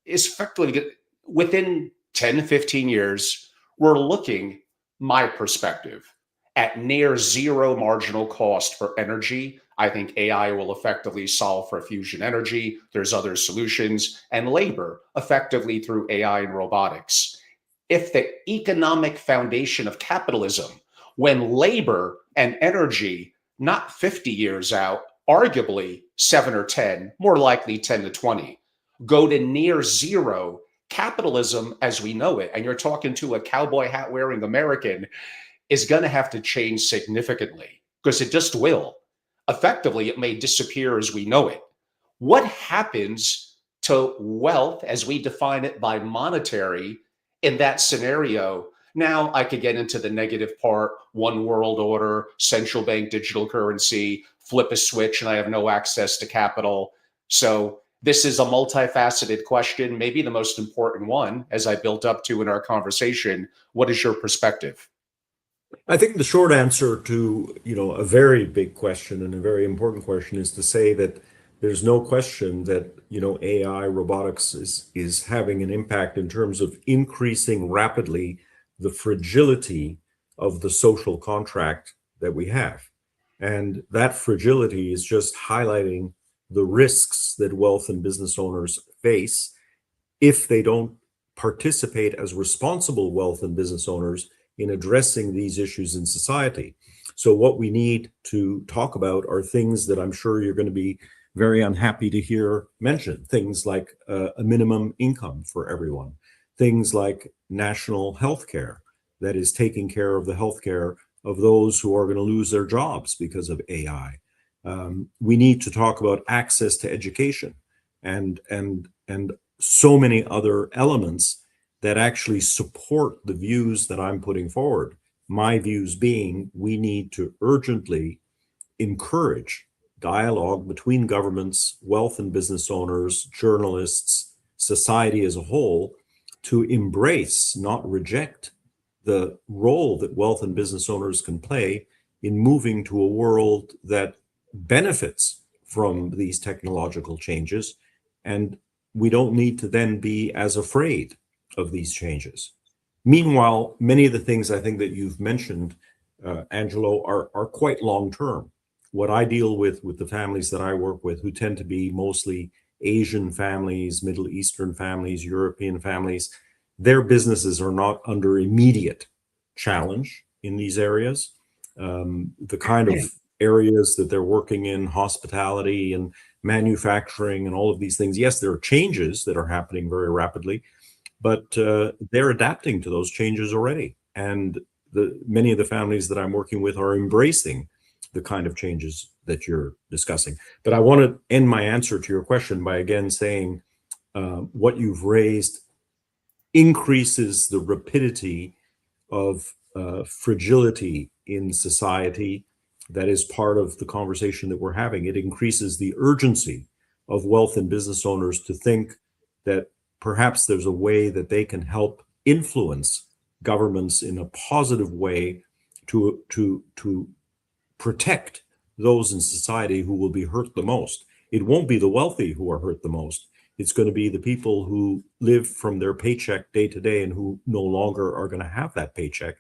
is effectively within 10, 15 years, we're looking, my perspective, at near zero marginal cost for energy. I think AI will effectively solve for fusion energy. There's other solutions, and labor effectively through AI and robotics. If the economic foundation of capitalism, when labor and energy, not 50 years out, arguably 7 or 10, more likely 10 to 20, go to near zero, capitalism as we know it, and you're talking to a cowboy hat wearing American, is going to have to change significantly, because it just will. Effectively, it may disappear as we know it. What happens to wealth as we define it by monetary in that scenario? Now, I could get into the negative part, one world order, central bank digital currency, flip a switch, and I have no access to capital. So this is a multifaceted question, maybe the most important one, as I built up to in our conversation. What is your perspective? I think the short answer to, a very big question and a very important question is to say that there's no question that, AI robotics is having an impact in terms of increasing rapidly the fragility of the social contract that we have. And that fragility is just highlighting the risks that wealth and business owners face if they don't participate as responsible wealth and business owners in addressing these issues in society. So what we need to talk about are things that I'm sure you're going to be very unhappy to hear mentioned. Things like a minimum income for everyone. Things like national health care that is taking care of the health care of those who are going to lose their jobs because of AI. We need to talk about access to education and so many other elements that actually support the views that I'm putting forward. My views being, we need to urgently encourage dialogue between governments, wealth and business owners, journalists, society as a whole, to embrace, not reject, the role that wealth and business owners can play in moving to a world that benefits from these technological changes and we don't need to then be as afraid of these changes. Meanwhile, many of the things I think that you've mentioned, Angelo, are quite long term. What I deal with the families that I work with, who tend to be mostly Asian families, Middle Eastern families, European families, their businesses are not under immediate challenge in these areas. The kind of areas that they're working in, hospitality and manufacturing and all of these things, yes, there are changes that are happening very rapidly, but they're adapting to those changes already. And many of the families that I'm working with are embracing the kind of changes that you're discussing. But I want to end my answer to your question by again saying what you've raised increases the rapidity of fragility in society. That is part of the conversation that we're having. It increases the urgency of wealth and business owners to think that perhaps there's a way that they can help influence governments in a positive way to protect those in society who will be hurt the most. It won't be the wealthy who are hurt the most. It's going to be the people who live from their paycheck day to day and who no longer are going to have that paycheck.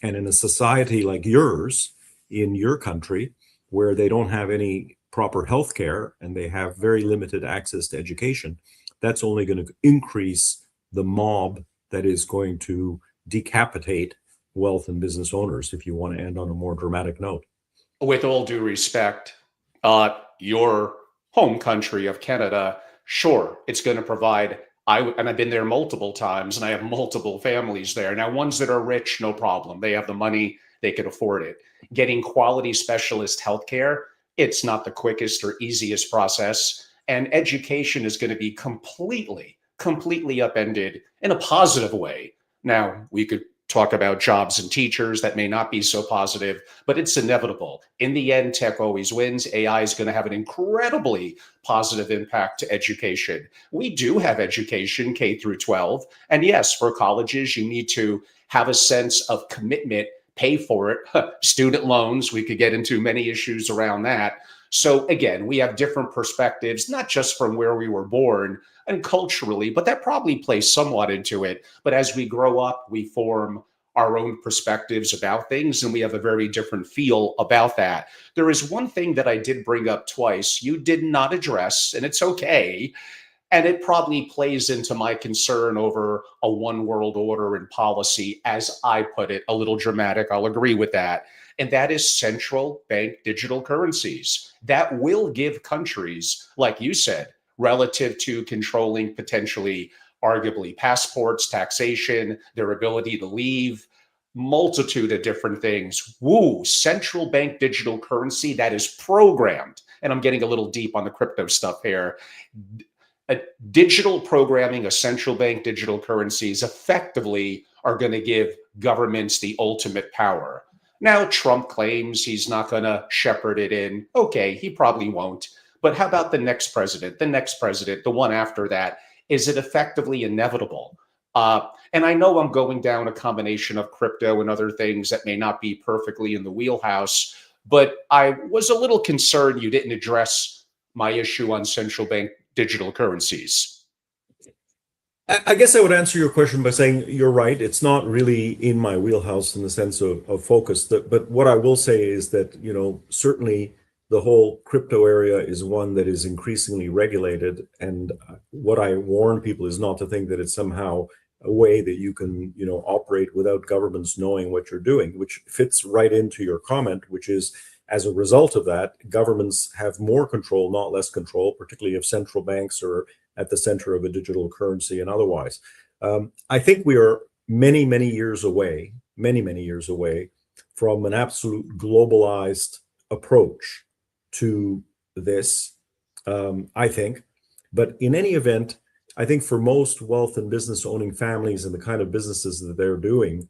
And in a society like yours, in your country, where they don't have any proper health care and they have very limited access to education, that's only going to increase the mob that is going to decapitate wealth and business owners, if you want to end on a more dramatic note. With all due respect, your home country of Canada, sure, it's going to provide. And I've been there multiple times, and I have multiple families there. Now, ones that are rich, no problem. They have the money, they can afford it. Getting quality specialist healthcare, it's not the quickest or easiest process. And education is going to be completely upended in a positive way. Now, we could talk about jobs and teachers that may not be so positive, but it's inevitable. In the end, tech always wins. AI is going to have an incredibly positive impact to education. We do have education K through 12. And yes, for colleges, you need to have a sense of commitment, pay for it. Student loans, we could get into many issues around that. So again, we have different perspectives, not just from where we were born and culturally, but that probably plays somewhat into it. But as we grow up, we form our own perspectives about things, and we have a very different feel about that. There is one thing that I did bring up twice, you did not address, and it's okay. And it probably plays into my concern over a one world order and policy, as I put it, a little dramatic. I'll agree with that. And that is central bank digital currencies that will give countries, like you said, relative to controlling potentially, arguably, passports, taxation, their ability to leave, multitude of different things. Woo, central bank digital currency that is programmed. And I'm getting a little deep on the crypto stuff here. A digital programming of central bank digital currencies effectively are going to give governments the ultimate power. Now, Trump claims he's not going to shepherd it in. Okay, he probably won't. But how about the next president, the one after that? Is it effectively inevitable? And I know I'm going down a combination of crypto and other things that may not be perfectly in the wheelhouse, but I was a little concerned you didn't address my issue on central bank digital currencies. I guess I would answer your question by saying you're right. It's not really in my wheelhouse in the sense of focus. But what I will say is that, certainly the whole crypto area is one that is increasingly regulated. And what I warn people is not to think that it's somehow a way that you can, operate without governments knowing what you're doing, which fits right into your comment, which is, as a result of that, governments have more control, not less control, particularly if central banks are at the center of a digital currency and otherwise. I think we are many, many years away from an absolute globalized approach to this, I think. But in any event, I think for most wealth and business owning families and the kind of businesses that they're doing,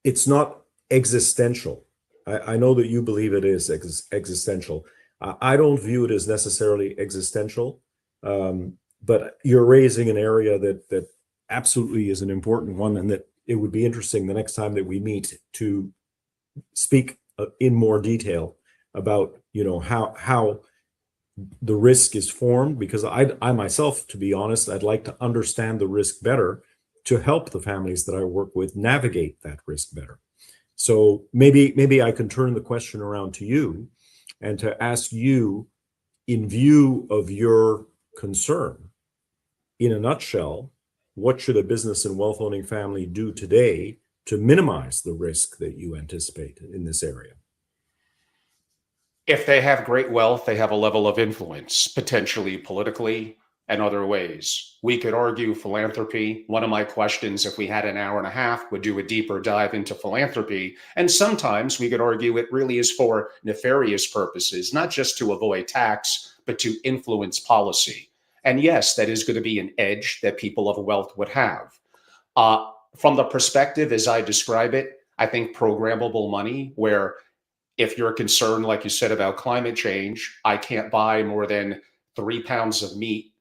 it's not existential. I know that you believe it is existential. I don't view it as necessarily existential, but you're raising an area that absolutely is an important one, and that it would be interesting the next time that we meet to speak in more detail about how the risk is formed, because I myself, to be honest, I'd like to understand the risk better to help the families that I work with navigate that risk better. So maybe I can turn the question around to you and to ask you, in view of your concern, in a nutshell, what should a business and wealth owning family do today to minimize the risk that you anticipate in this area? If they have great wealth, they have a level of influence, potentially politically and other ways. We could argue philanthropy. One of my questions, if we had an hour and a half, would do a deeper dive into philanthropy. And sometimes we could argue it really is for nefarious purposes, not just to avoid tax, but to influence policy. And yes, that is going to be an edge that people of wealth would have. From the perspective, as I describe it, I think programmable money, where if you're concerned, like you said, about climate change, I can't buy more than 3 pounds of meat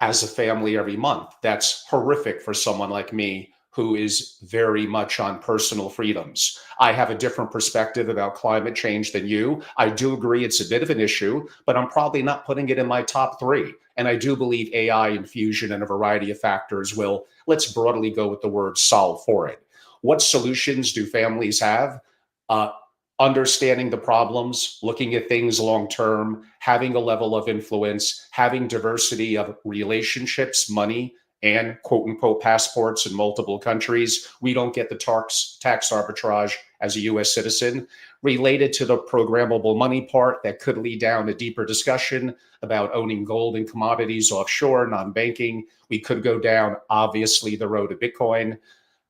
as a family every month. That's horrific for someone like me who is very much on personal freedoms. I have a different perspective about climate change than you. I do agree it's a bit of an issue, but I'm probably not putting it in my top three. And I do believe AI infusion and a variety of factors will, let's broadly go with the word, solve for it. What solutions do families have? Understanding the problems, looking at things long term, having a level of influence, having diversity of relationships, money, and quote unquote passports in multiple countries. We don't get the tax arbitrage as a US citizen. Related to the programmable money part, that could lead down a deeper discussion about owning gold and commodities offshore, non-banking. We could go down, obviously, the road to Bitcoin.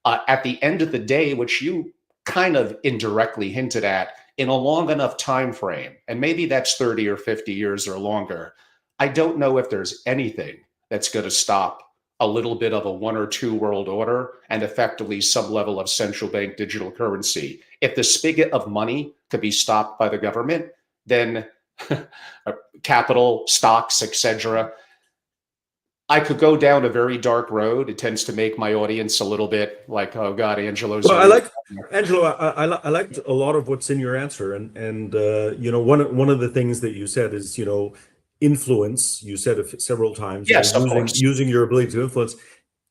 At the end of the day, which you kind of indirectly hinted at, in a long enough time frame, and maybe that's 30 or 50 years or longer, I don't know if there's anything that's going to stop a little bit of a 1 or 2 world order and effectively some level of central bank digital currency. If the spigot of money could be stopped by the government, then capital, stocks, etc. I could go down a very dark road. It tends to make my audience a little bit like, oh God, Angelo's. Well, Angelo. I liked a lot of what's in your answer, and one of the things that you said is, influence. You said it several times. Yes, of course. Using your ability to influence.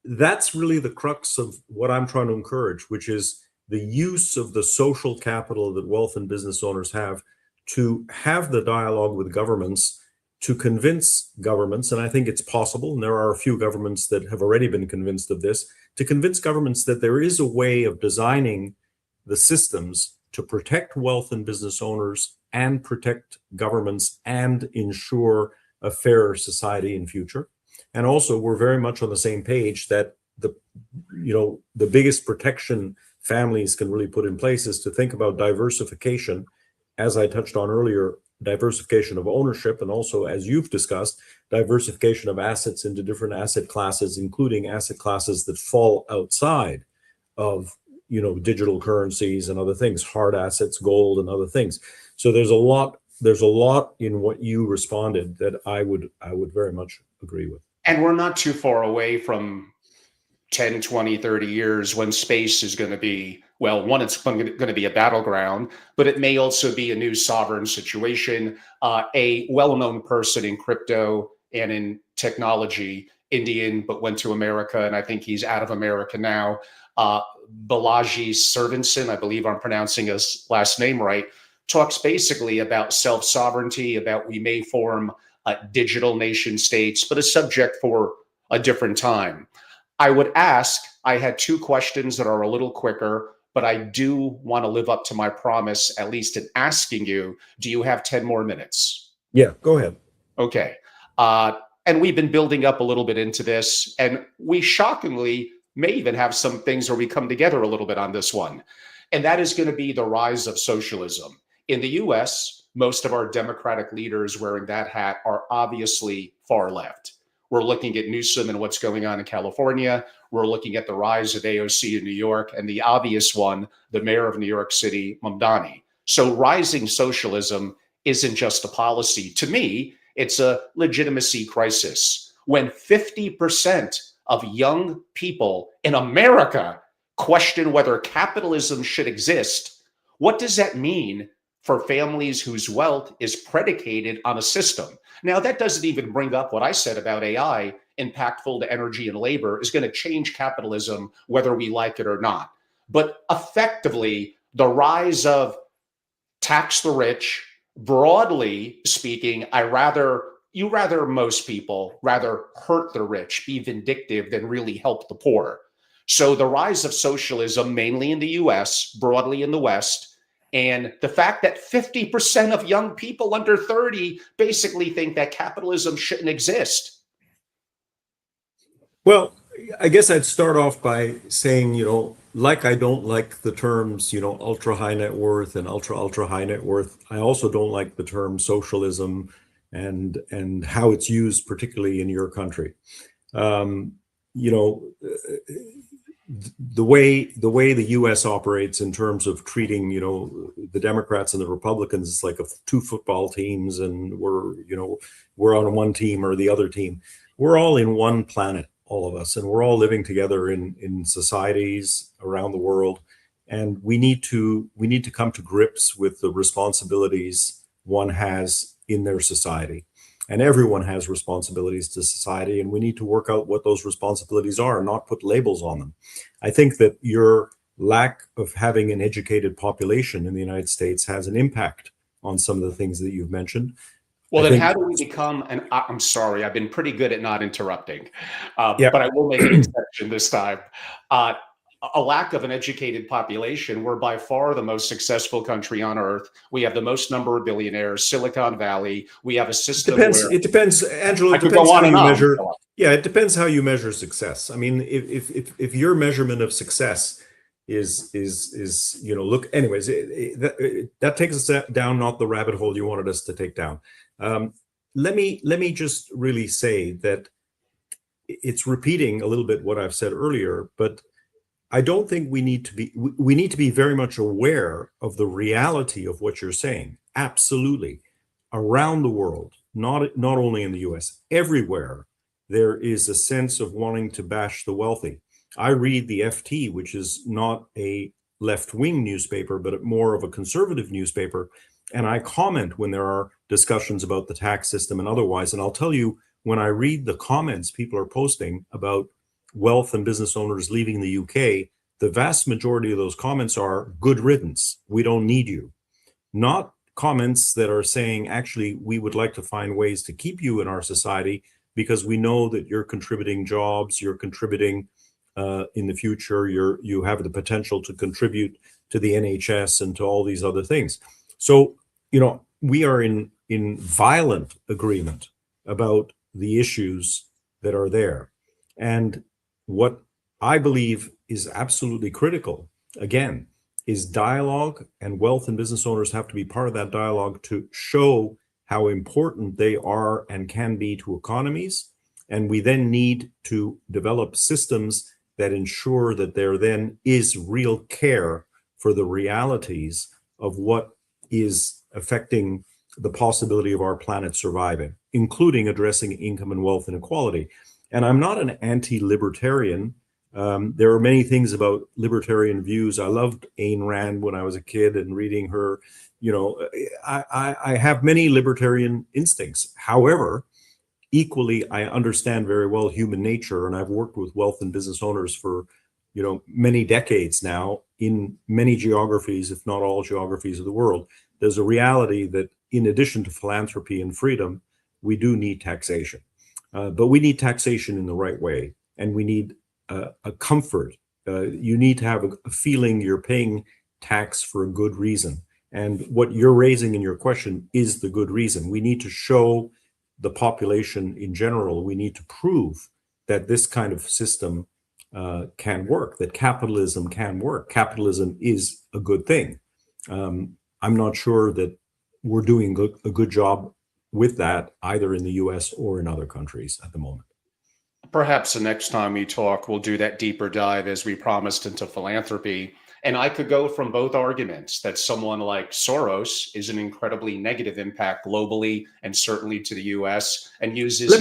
That's really the crux of what I'm trying to encourage, which is the use of the social capital that wealth and business owners have to have the dialogue with governments, to convince governments, and I think it's possible, and there are a few governments that have already been convinced of this, to convince governments that there is a way of designing the systems to protect wealth and business owners and protect governments and ensure a fairer society in future. And also, we're very much on the same page that the biggest protection families can really put in place is to think about diversification, as I touched on earlier, diversification of ownership, and also, as you've discussed, diversification of assets into different asset classes, including asset classes that fall outside of digital currencies and other things, hard assets, gold, and other things. So there's a lot in what you responded that I would very much agree with. And we're not too far away from 10, 20, 30 years when space is going to be, well, one, it's going to be a battleground, but it may also be a new sovereign situation. A well-known person in crypto and in technology, Indian, but went to America, and I think he's out of America now. Balaji Servanson, I believe I'm pronouncing his last name right, talks basically about self-sovereignty, about we may form digital nation states, but a subject for a different time. I would ask, I had 2 questions that are a little quicker, but I do want to live up to my promise, at least in asking you, do you have 10 more minutes? Yeah, go ahead. Okay. And we've been building up a little bit into this, and we shockingly may even have some things where we come together a little bit on this one. And that is going to be the rise of socialism. In the US, most of our democratic leaders wearing that hat are obviously far left. We're looking at Newsom and what's going on in California. We're looking at the rise of AOC in New York, and the obvious one, the mayor of New York City, Mamdani. So rising socialism isn't just a policy. To me, it's a legitimacy crisis. When 50% of young people in America question whether capitalism should exist, what does that mean for families whose wealth is predicated on a system. Now, that doesn't even bring up what I said about AI, impactful to energy and labor, is going to change capitalism whether we like it or not. But effectively, the rise of tax the rich, broadly speaking, most people rather hurt the rich, be vindictive than really help the poor. So the rise of socialism, mainly in the US, broadly in the West, and the fact that 50% of young people under 30 basically think that capitalism shouldn't exist. Well, I guess I'd start off by saying, like I don't like the terms, ultra high net worth and ultra high net worth. I also don't like the term socialism and how it's used, particularly in your country. You know, the way the U.S. operates in terms of treating, the Democrats and the Republicans, it's like two football teams, and we're on one team or the other team. We're all in one planet, all of us, and we're all living together in societies around the world, and we need to come to grips with the responsibilities one has in their society. And everyone has responsibilities to society, and we need to work out what those responsibilities are and not put labels on them. I think that your lack of having an educated population in the United States has an impact on some of the things that you've mentioned. Well, then how do we become, and I'm sorry, I've been pretty good at not interrupting, but I will make an exception this time. A lack of an educated population. We're by far the most successful country on earth. We have the most number of billionaires, Silicon Valley. We have a system. It depends, Angelo. It depends how you measure. Yeah, it depends how you measure success. I mean, if your measurement of success is look. Anyways, that takes us down not the rabbit hole you wanted us to take down. Let me just really say that it's repeating a little bit what I've said earlier, but I don't think we need to be very much aware of the reality of what you're saying. Absolutely. Around the world, not only in the US, everywhere, there is a sense of wanting to bash the wealthy. I read the FT, which is not a left-wing newspaper, but more of a conservative newspaper. And I comment when there are discussions about the tax system and otherwise. And I'll tell you, when I read the comments people are posting about wealth and business owners leaving the UK, the vast majority of those comments are good riddance. We don't need you. Not comments that are saying, actually, we would like to find ways to keep you in our society because we know that you're contributing jobs, you're contributing in the future, you have the potential to contribute to the NHS and to all these other things. So, we are in violent agreement about the issues that are there. And what I believe is absolutely critical, again, is dialogue, and wealth and business owners have to be part of that dialogue to show how important they are and can be to economies. And we then need to develop systems that ensure that there then is real care for the realities of what is affecting the possibility of our planet surviving, including addressing income and wealth inequality. And I'm not an anti-libertarian. There are many things about libertarian views. I loved Ayn Rand when I was a kid and reading her. I have many libertarian instincts. However, equally, I understand very well human nature, and I've worked with wealth and business owners for many decades now in many geographies, if not all geographies of the world. There's a reality that in addition to philanthropy and freedom, we do need taxation. But we need taxation in the right way, and we need a comfort. You need to have a feeling you're paying tax for a good reason. And what you're raising in your question is the good reason. We need to show the population in general, we need to prove that this kind of system can work, that capitalism can work. Capitalism is a good thing. I'm not sure that we're doing a good job with that, either in the US or in other countries at the moment. Perhaps the next time we talk, we'll do that deeper dive, as we promised, into philanthropy. And I could go from both arguments that someone like Soros is an incredibly negative impact globally and certainly to the US, and uses.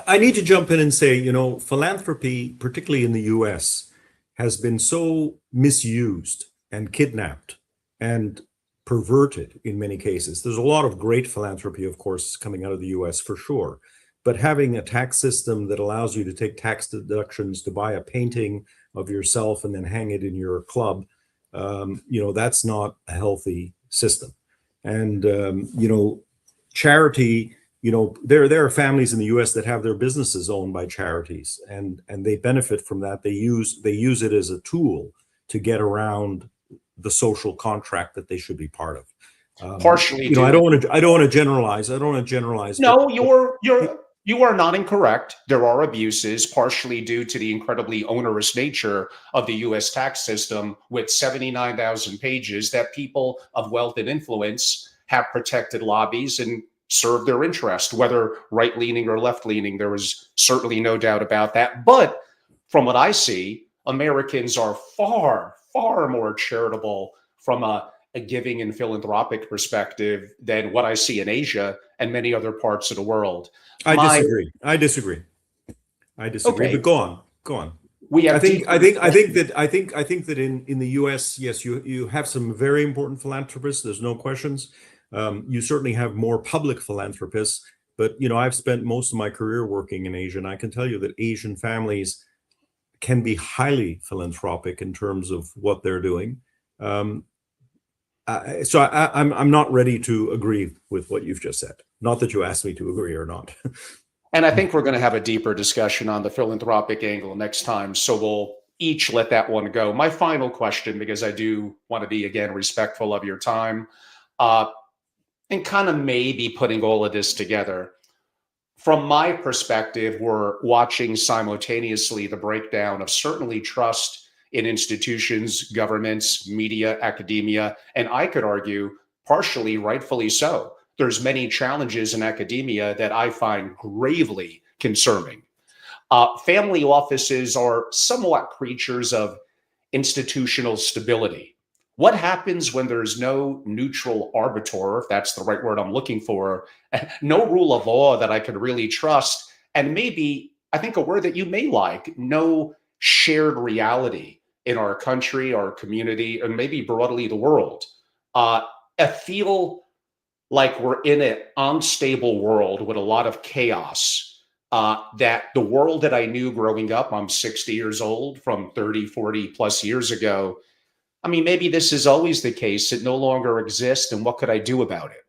I need to jump in and say, philanthropy, particularly in the US, has been so misused and kidnapped. And perverted in many cases. There's a lot of great philanthropy, of course, coming out of the US for sure. But having a tax system that allows you to take tax deductions to buy a painting of yourself and then hang it in your club, that's not a healthy system. And, charity, there are families in the US that have their businesses owned by charities, and they benefit from that. They use it as a tool to get around the social contract that they should be part of. Partially, I don't want to generalize. No, you are not incorrect. There are abuses, partially due to the incredibly onerous nature of the U.S. tax system, with 79,000 pages that people of wealth and influence have protected lobbies and served their interest, whether right-leaning or left-leaning. There is certainly no doubt about that. But from what I see, Americans are far, far more charitable from a giving and philanthropic perspective than what I see in Asia and many other parts of the world. I disagree. Okay. But go on. We have I think that in the US, yes, you have some very important philanthropists. There's no questions. You certainly have more public philanthropists, but I've spent most of my career working in Asia, and I can tell you that Asian families can be highly philanthropic in terms of what they're doing. So I'm not ready to agree with what you've just said. Not that you asked me to agree or not. And I think we're going to have a deeper discussion on the philanthropic angle next time. So we'll each let that one go. My final question, because I do want to be, again, respectful of your time, and kind of maybe putting all of this together. From my perspective, we're watching simultaneously the breakdown of certainly trust in institutions, governments, media, academia, and I could argue partially rightfully so. There's many challenges in academia that I find gravely concerning. Family offices are somewhat creatures of institutional stability. What happens when there's no neutral arbiter, if that's the right word I'm looking for, no rule of law that I could really trust, and maybe, I think a word that you may like, no shared reality in our country, our community, and maybe broadly the world? I feel like we're in an unstable world with a lot of chaos. That the world that I knew growing up, I'm 60 years old, from 30, 40 plus years ago, I mean, maybe this is always the case. It no longer exists. And what could I do about it?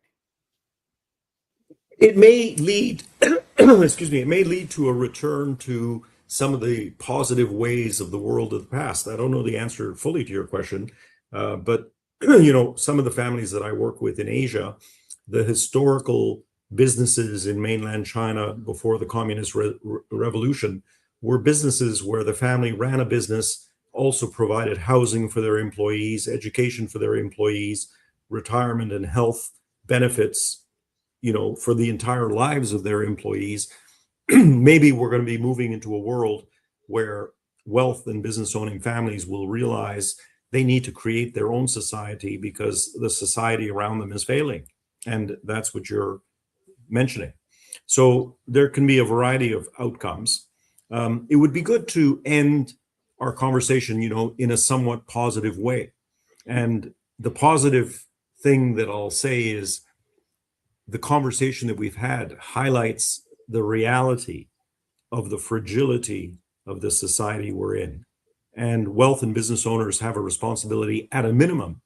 It may lead, excuse me, it may lead to a return to some of the positive ways of the world of the past. I don't know the answer fully to your question, but some of the families that I work with in Asia, the historical businesses in mainland China before the communist revolution were businesses where the family ran a business, also provided housing for their employees, education for their employees, retirement and health benefits, for the entire lives of their employees. Maybe we're going to be moving into a world where wealth and business owning families will realize they need to create their own society because the society around them is failing. And that's what you're mentioning. So there can be a variety of outcomes. It would be good to end our conversation, in a somewhat positive way. And the positive thing that I'll say is the conversation that we've had highlights the reality of the fragility of the society we're in. And wealth and business owners have a responsibility, at a minimum,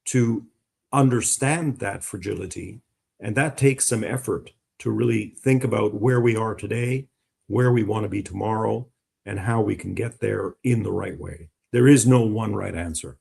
to understand that fragility. And that takes some effort to really think about where we are today, where we want to be tomorrow, and how we can get there in the right way. There is no one right answer.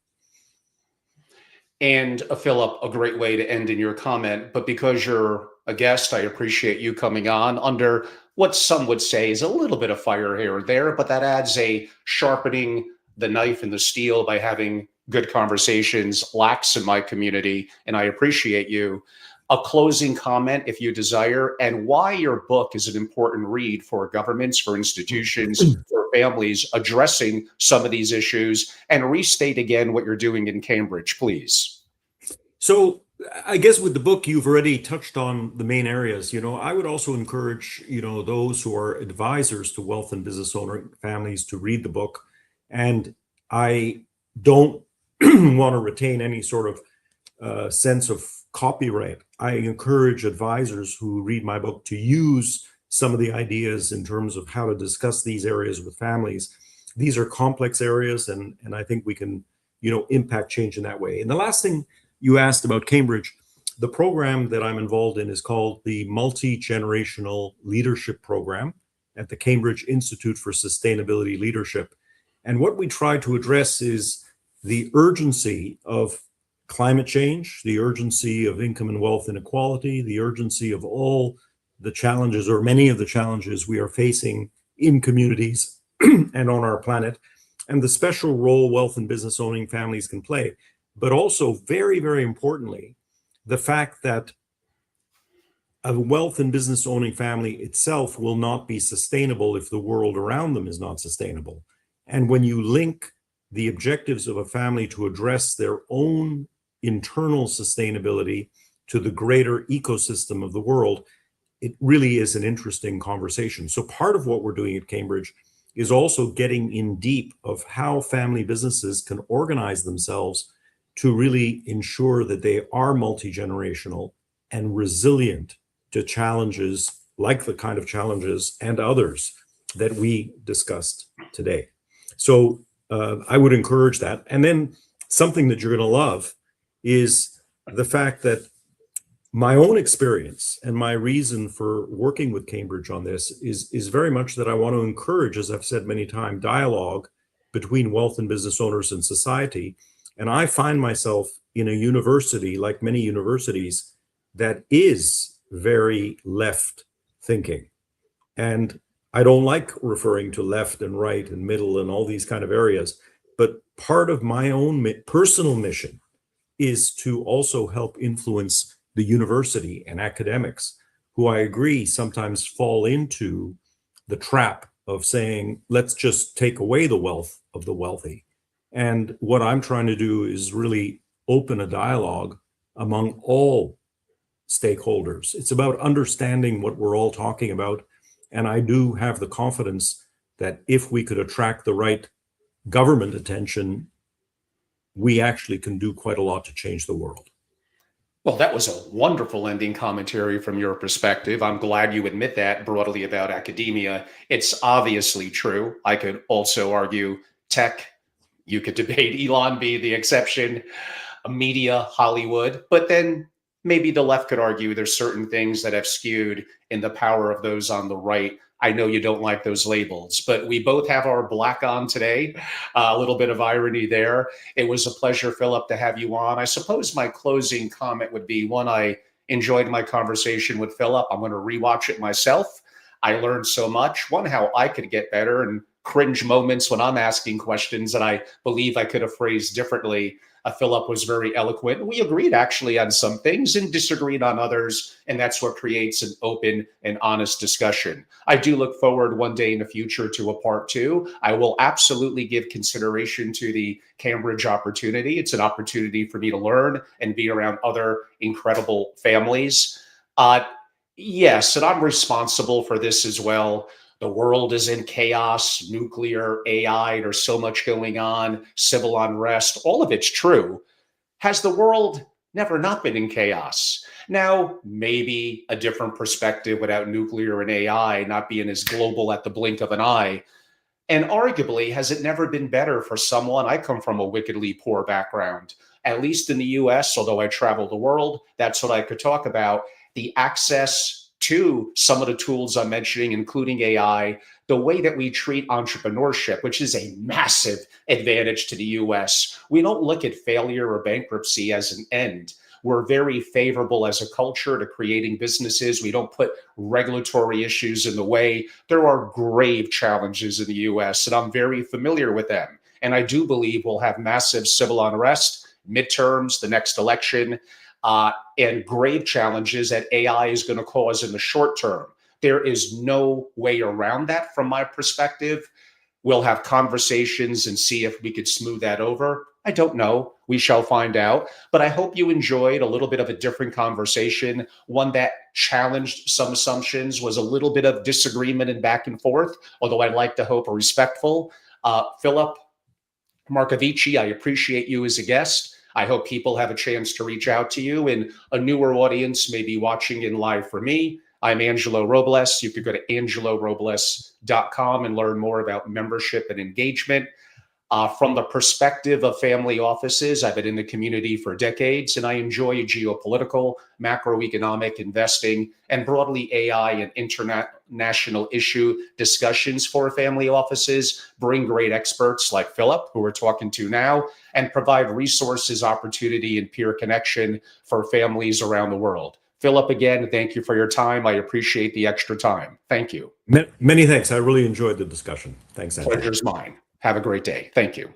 And Philip, a great way to end in your comment, but because you're a guest, I appreciate you coming on under what some would say is a little bit of fire here or there, but that adds a sharpening the knife and the steel by having good conversations lacks in my community, and I appreciate you. A closing comment, if you desire, and why your book is an important read for governments, for institutions, for families addressing some of these issues, and restate again what you're doing in Cambridge, please. So I guess with the book, you've already touched on the main areas. I would also encourage, those who are advisors to wealth and business owner families to read the book. And I don't want to retain any sort of sense of copyright. I encourage advisors who read my book to use some of the ideas in terms of how to discuss these areas with families. These are complex areas, and I think we can, impact change in that way. And the last thing you asked about Cambridge, the program that I'm involved in is called the Multi-Generational Leadership Program at the Cambridge Institute for Sustainability Leadership. And what we try to address is the urgency of climate change, the urgency of income and wealth inequality, the urgency of all the challenges, or many of the challenges we are facing in communities and on our planet, and the special role wealth and business owning families can play. But also, very, very importantly, the fact that a wealth and business owning family itself will not be sustainable if the world around them is not sustainable. And when you link the objectives of a family to address their own internal sustainability to the greater ecosystem of the world, it really is an interesting conversation. So part of what we're doing at Cambridge is also getting in deep of how family businesses can organize themselves to really ensure that they are multi-generational and resilient to challenges like the kind of challenges and others that we discussed today. So I would encourage that. And then something that you're going to love is the fact that my own experience and my reason for working with Cambridge on this is very much that I want to encourage, as I've said many times, dialogue between wealth and business owners and society. And I find myself in a university, like many universities, that is very left thinking. And I don't like referring to left and right and middle and all these kind of areas, but part of my own personal mission is to also help influence the university and academics, who I agree sometimes fall into the trap of saying, let's just take away the wealth of the wealthy. And what I'm trying to do is really open a dialogue among all stakeholders. It's about understanding what we're all talking about. And I do have the confidence that if we could attract the right government attention, we actually can do quite a lot to change the world. Well, that was a wonderful ending commentary from your perspective. I'm glad you admit that broadly about academia. It's obviously true. I could also argue tech. You could debate Elon be the exception, media, Hollywood, but then maybe the left could argue there's certain things that have skewed in the power of those on the right. I know you don't like those labels, but we both have our black on today. A little bit of irony there. It was a pleasure, Philip, to have you on. I suppose my closing comment would be, one, I enjoyed my conversation with Philip. I'm going to rewatch it myself. I learned so much. One, how I could get better, and cringe moments when I'm asking questions that I believe I could have phrased differently. Philip was very eloquent. We agreed actually on some things and disagreed on others, and that's what creates an open and honest discussion. I do look forward one day in the future to a part two. I will absolutely give consideration to the Cambridge opportunity. It's an opportunity for me to learn and be around other incredible families. Yes, and I'm responsible for this as well. The world is in chaos, nuclear, AI, there's so much going on, civil unrest, all of it's true. Has the world never not been in chaos? Now, maybe a different perspective without nuclear and AI not being as global at the blink of an eye. And arguably, has it never been better for someone? I come from a wickedly poor background, at least in the US, although I travel the world, that's what I could talk about. The access to some of the tools I'm mentioning, including AI, the way that we treat entrepreneurship, which is a massive advantage to the US. We don't look at failure or bankruptcy as an end. We're very favorable as a culture to creating businesses. We don't put regulatory issues in the way. There are grave challenges in the US, and I'm very familiar with them. And I do believe we'll have massive civil unrest, midterms, the next election, and grave challenges that AI is going to cause in the short term. There is no way around that from my perspective. We'll have conversations and see if we could smooth that over. I don't know. We shall find out. But I hope you enjoyed a little bit of a different conversation, one that challenged some assumptions, was a little bit of disagreement and back and forth, although I'd like to hope respectful. Philip Marcovici, I appreciate you as a guest. I hope people have a chance to reach out to you, and a newer audience may be watching in live for me. I'm Angelo Robles. You could go to angelorobles.com and learn more about membership and engagement. From the perspective of family offices, I've been in the community for decades, and I enjoy geopolitical, macroeconomic investing, and broadly AI and international issue discussions for family offices, bring great experts like Philip, who we're talking to now, and provide resources, opportunity, and peer connection for families around the world. Philip, again, thank you for your time. I appreciate the extra time. Thank you. Many thanks. I really enjoyed the discussion. Thanks, Angelo. Pleasure's mine. Have a great day. Thank you.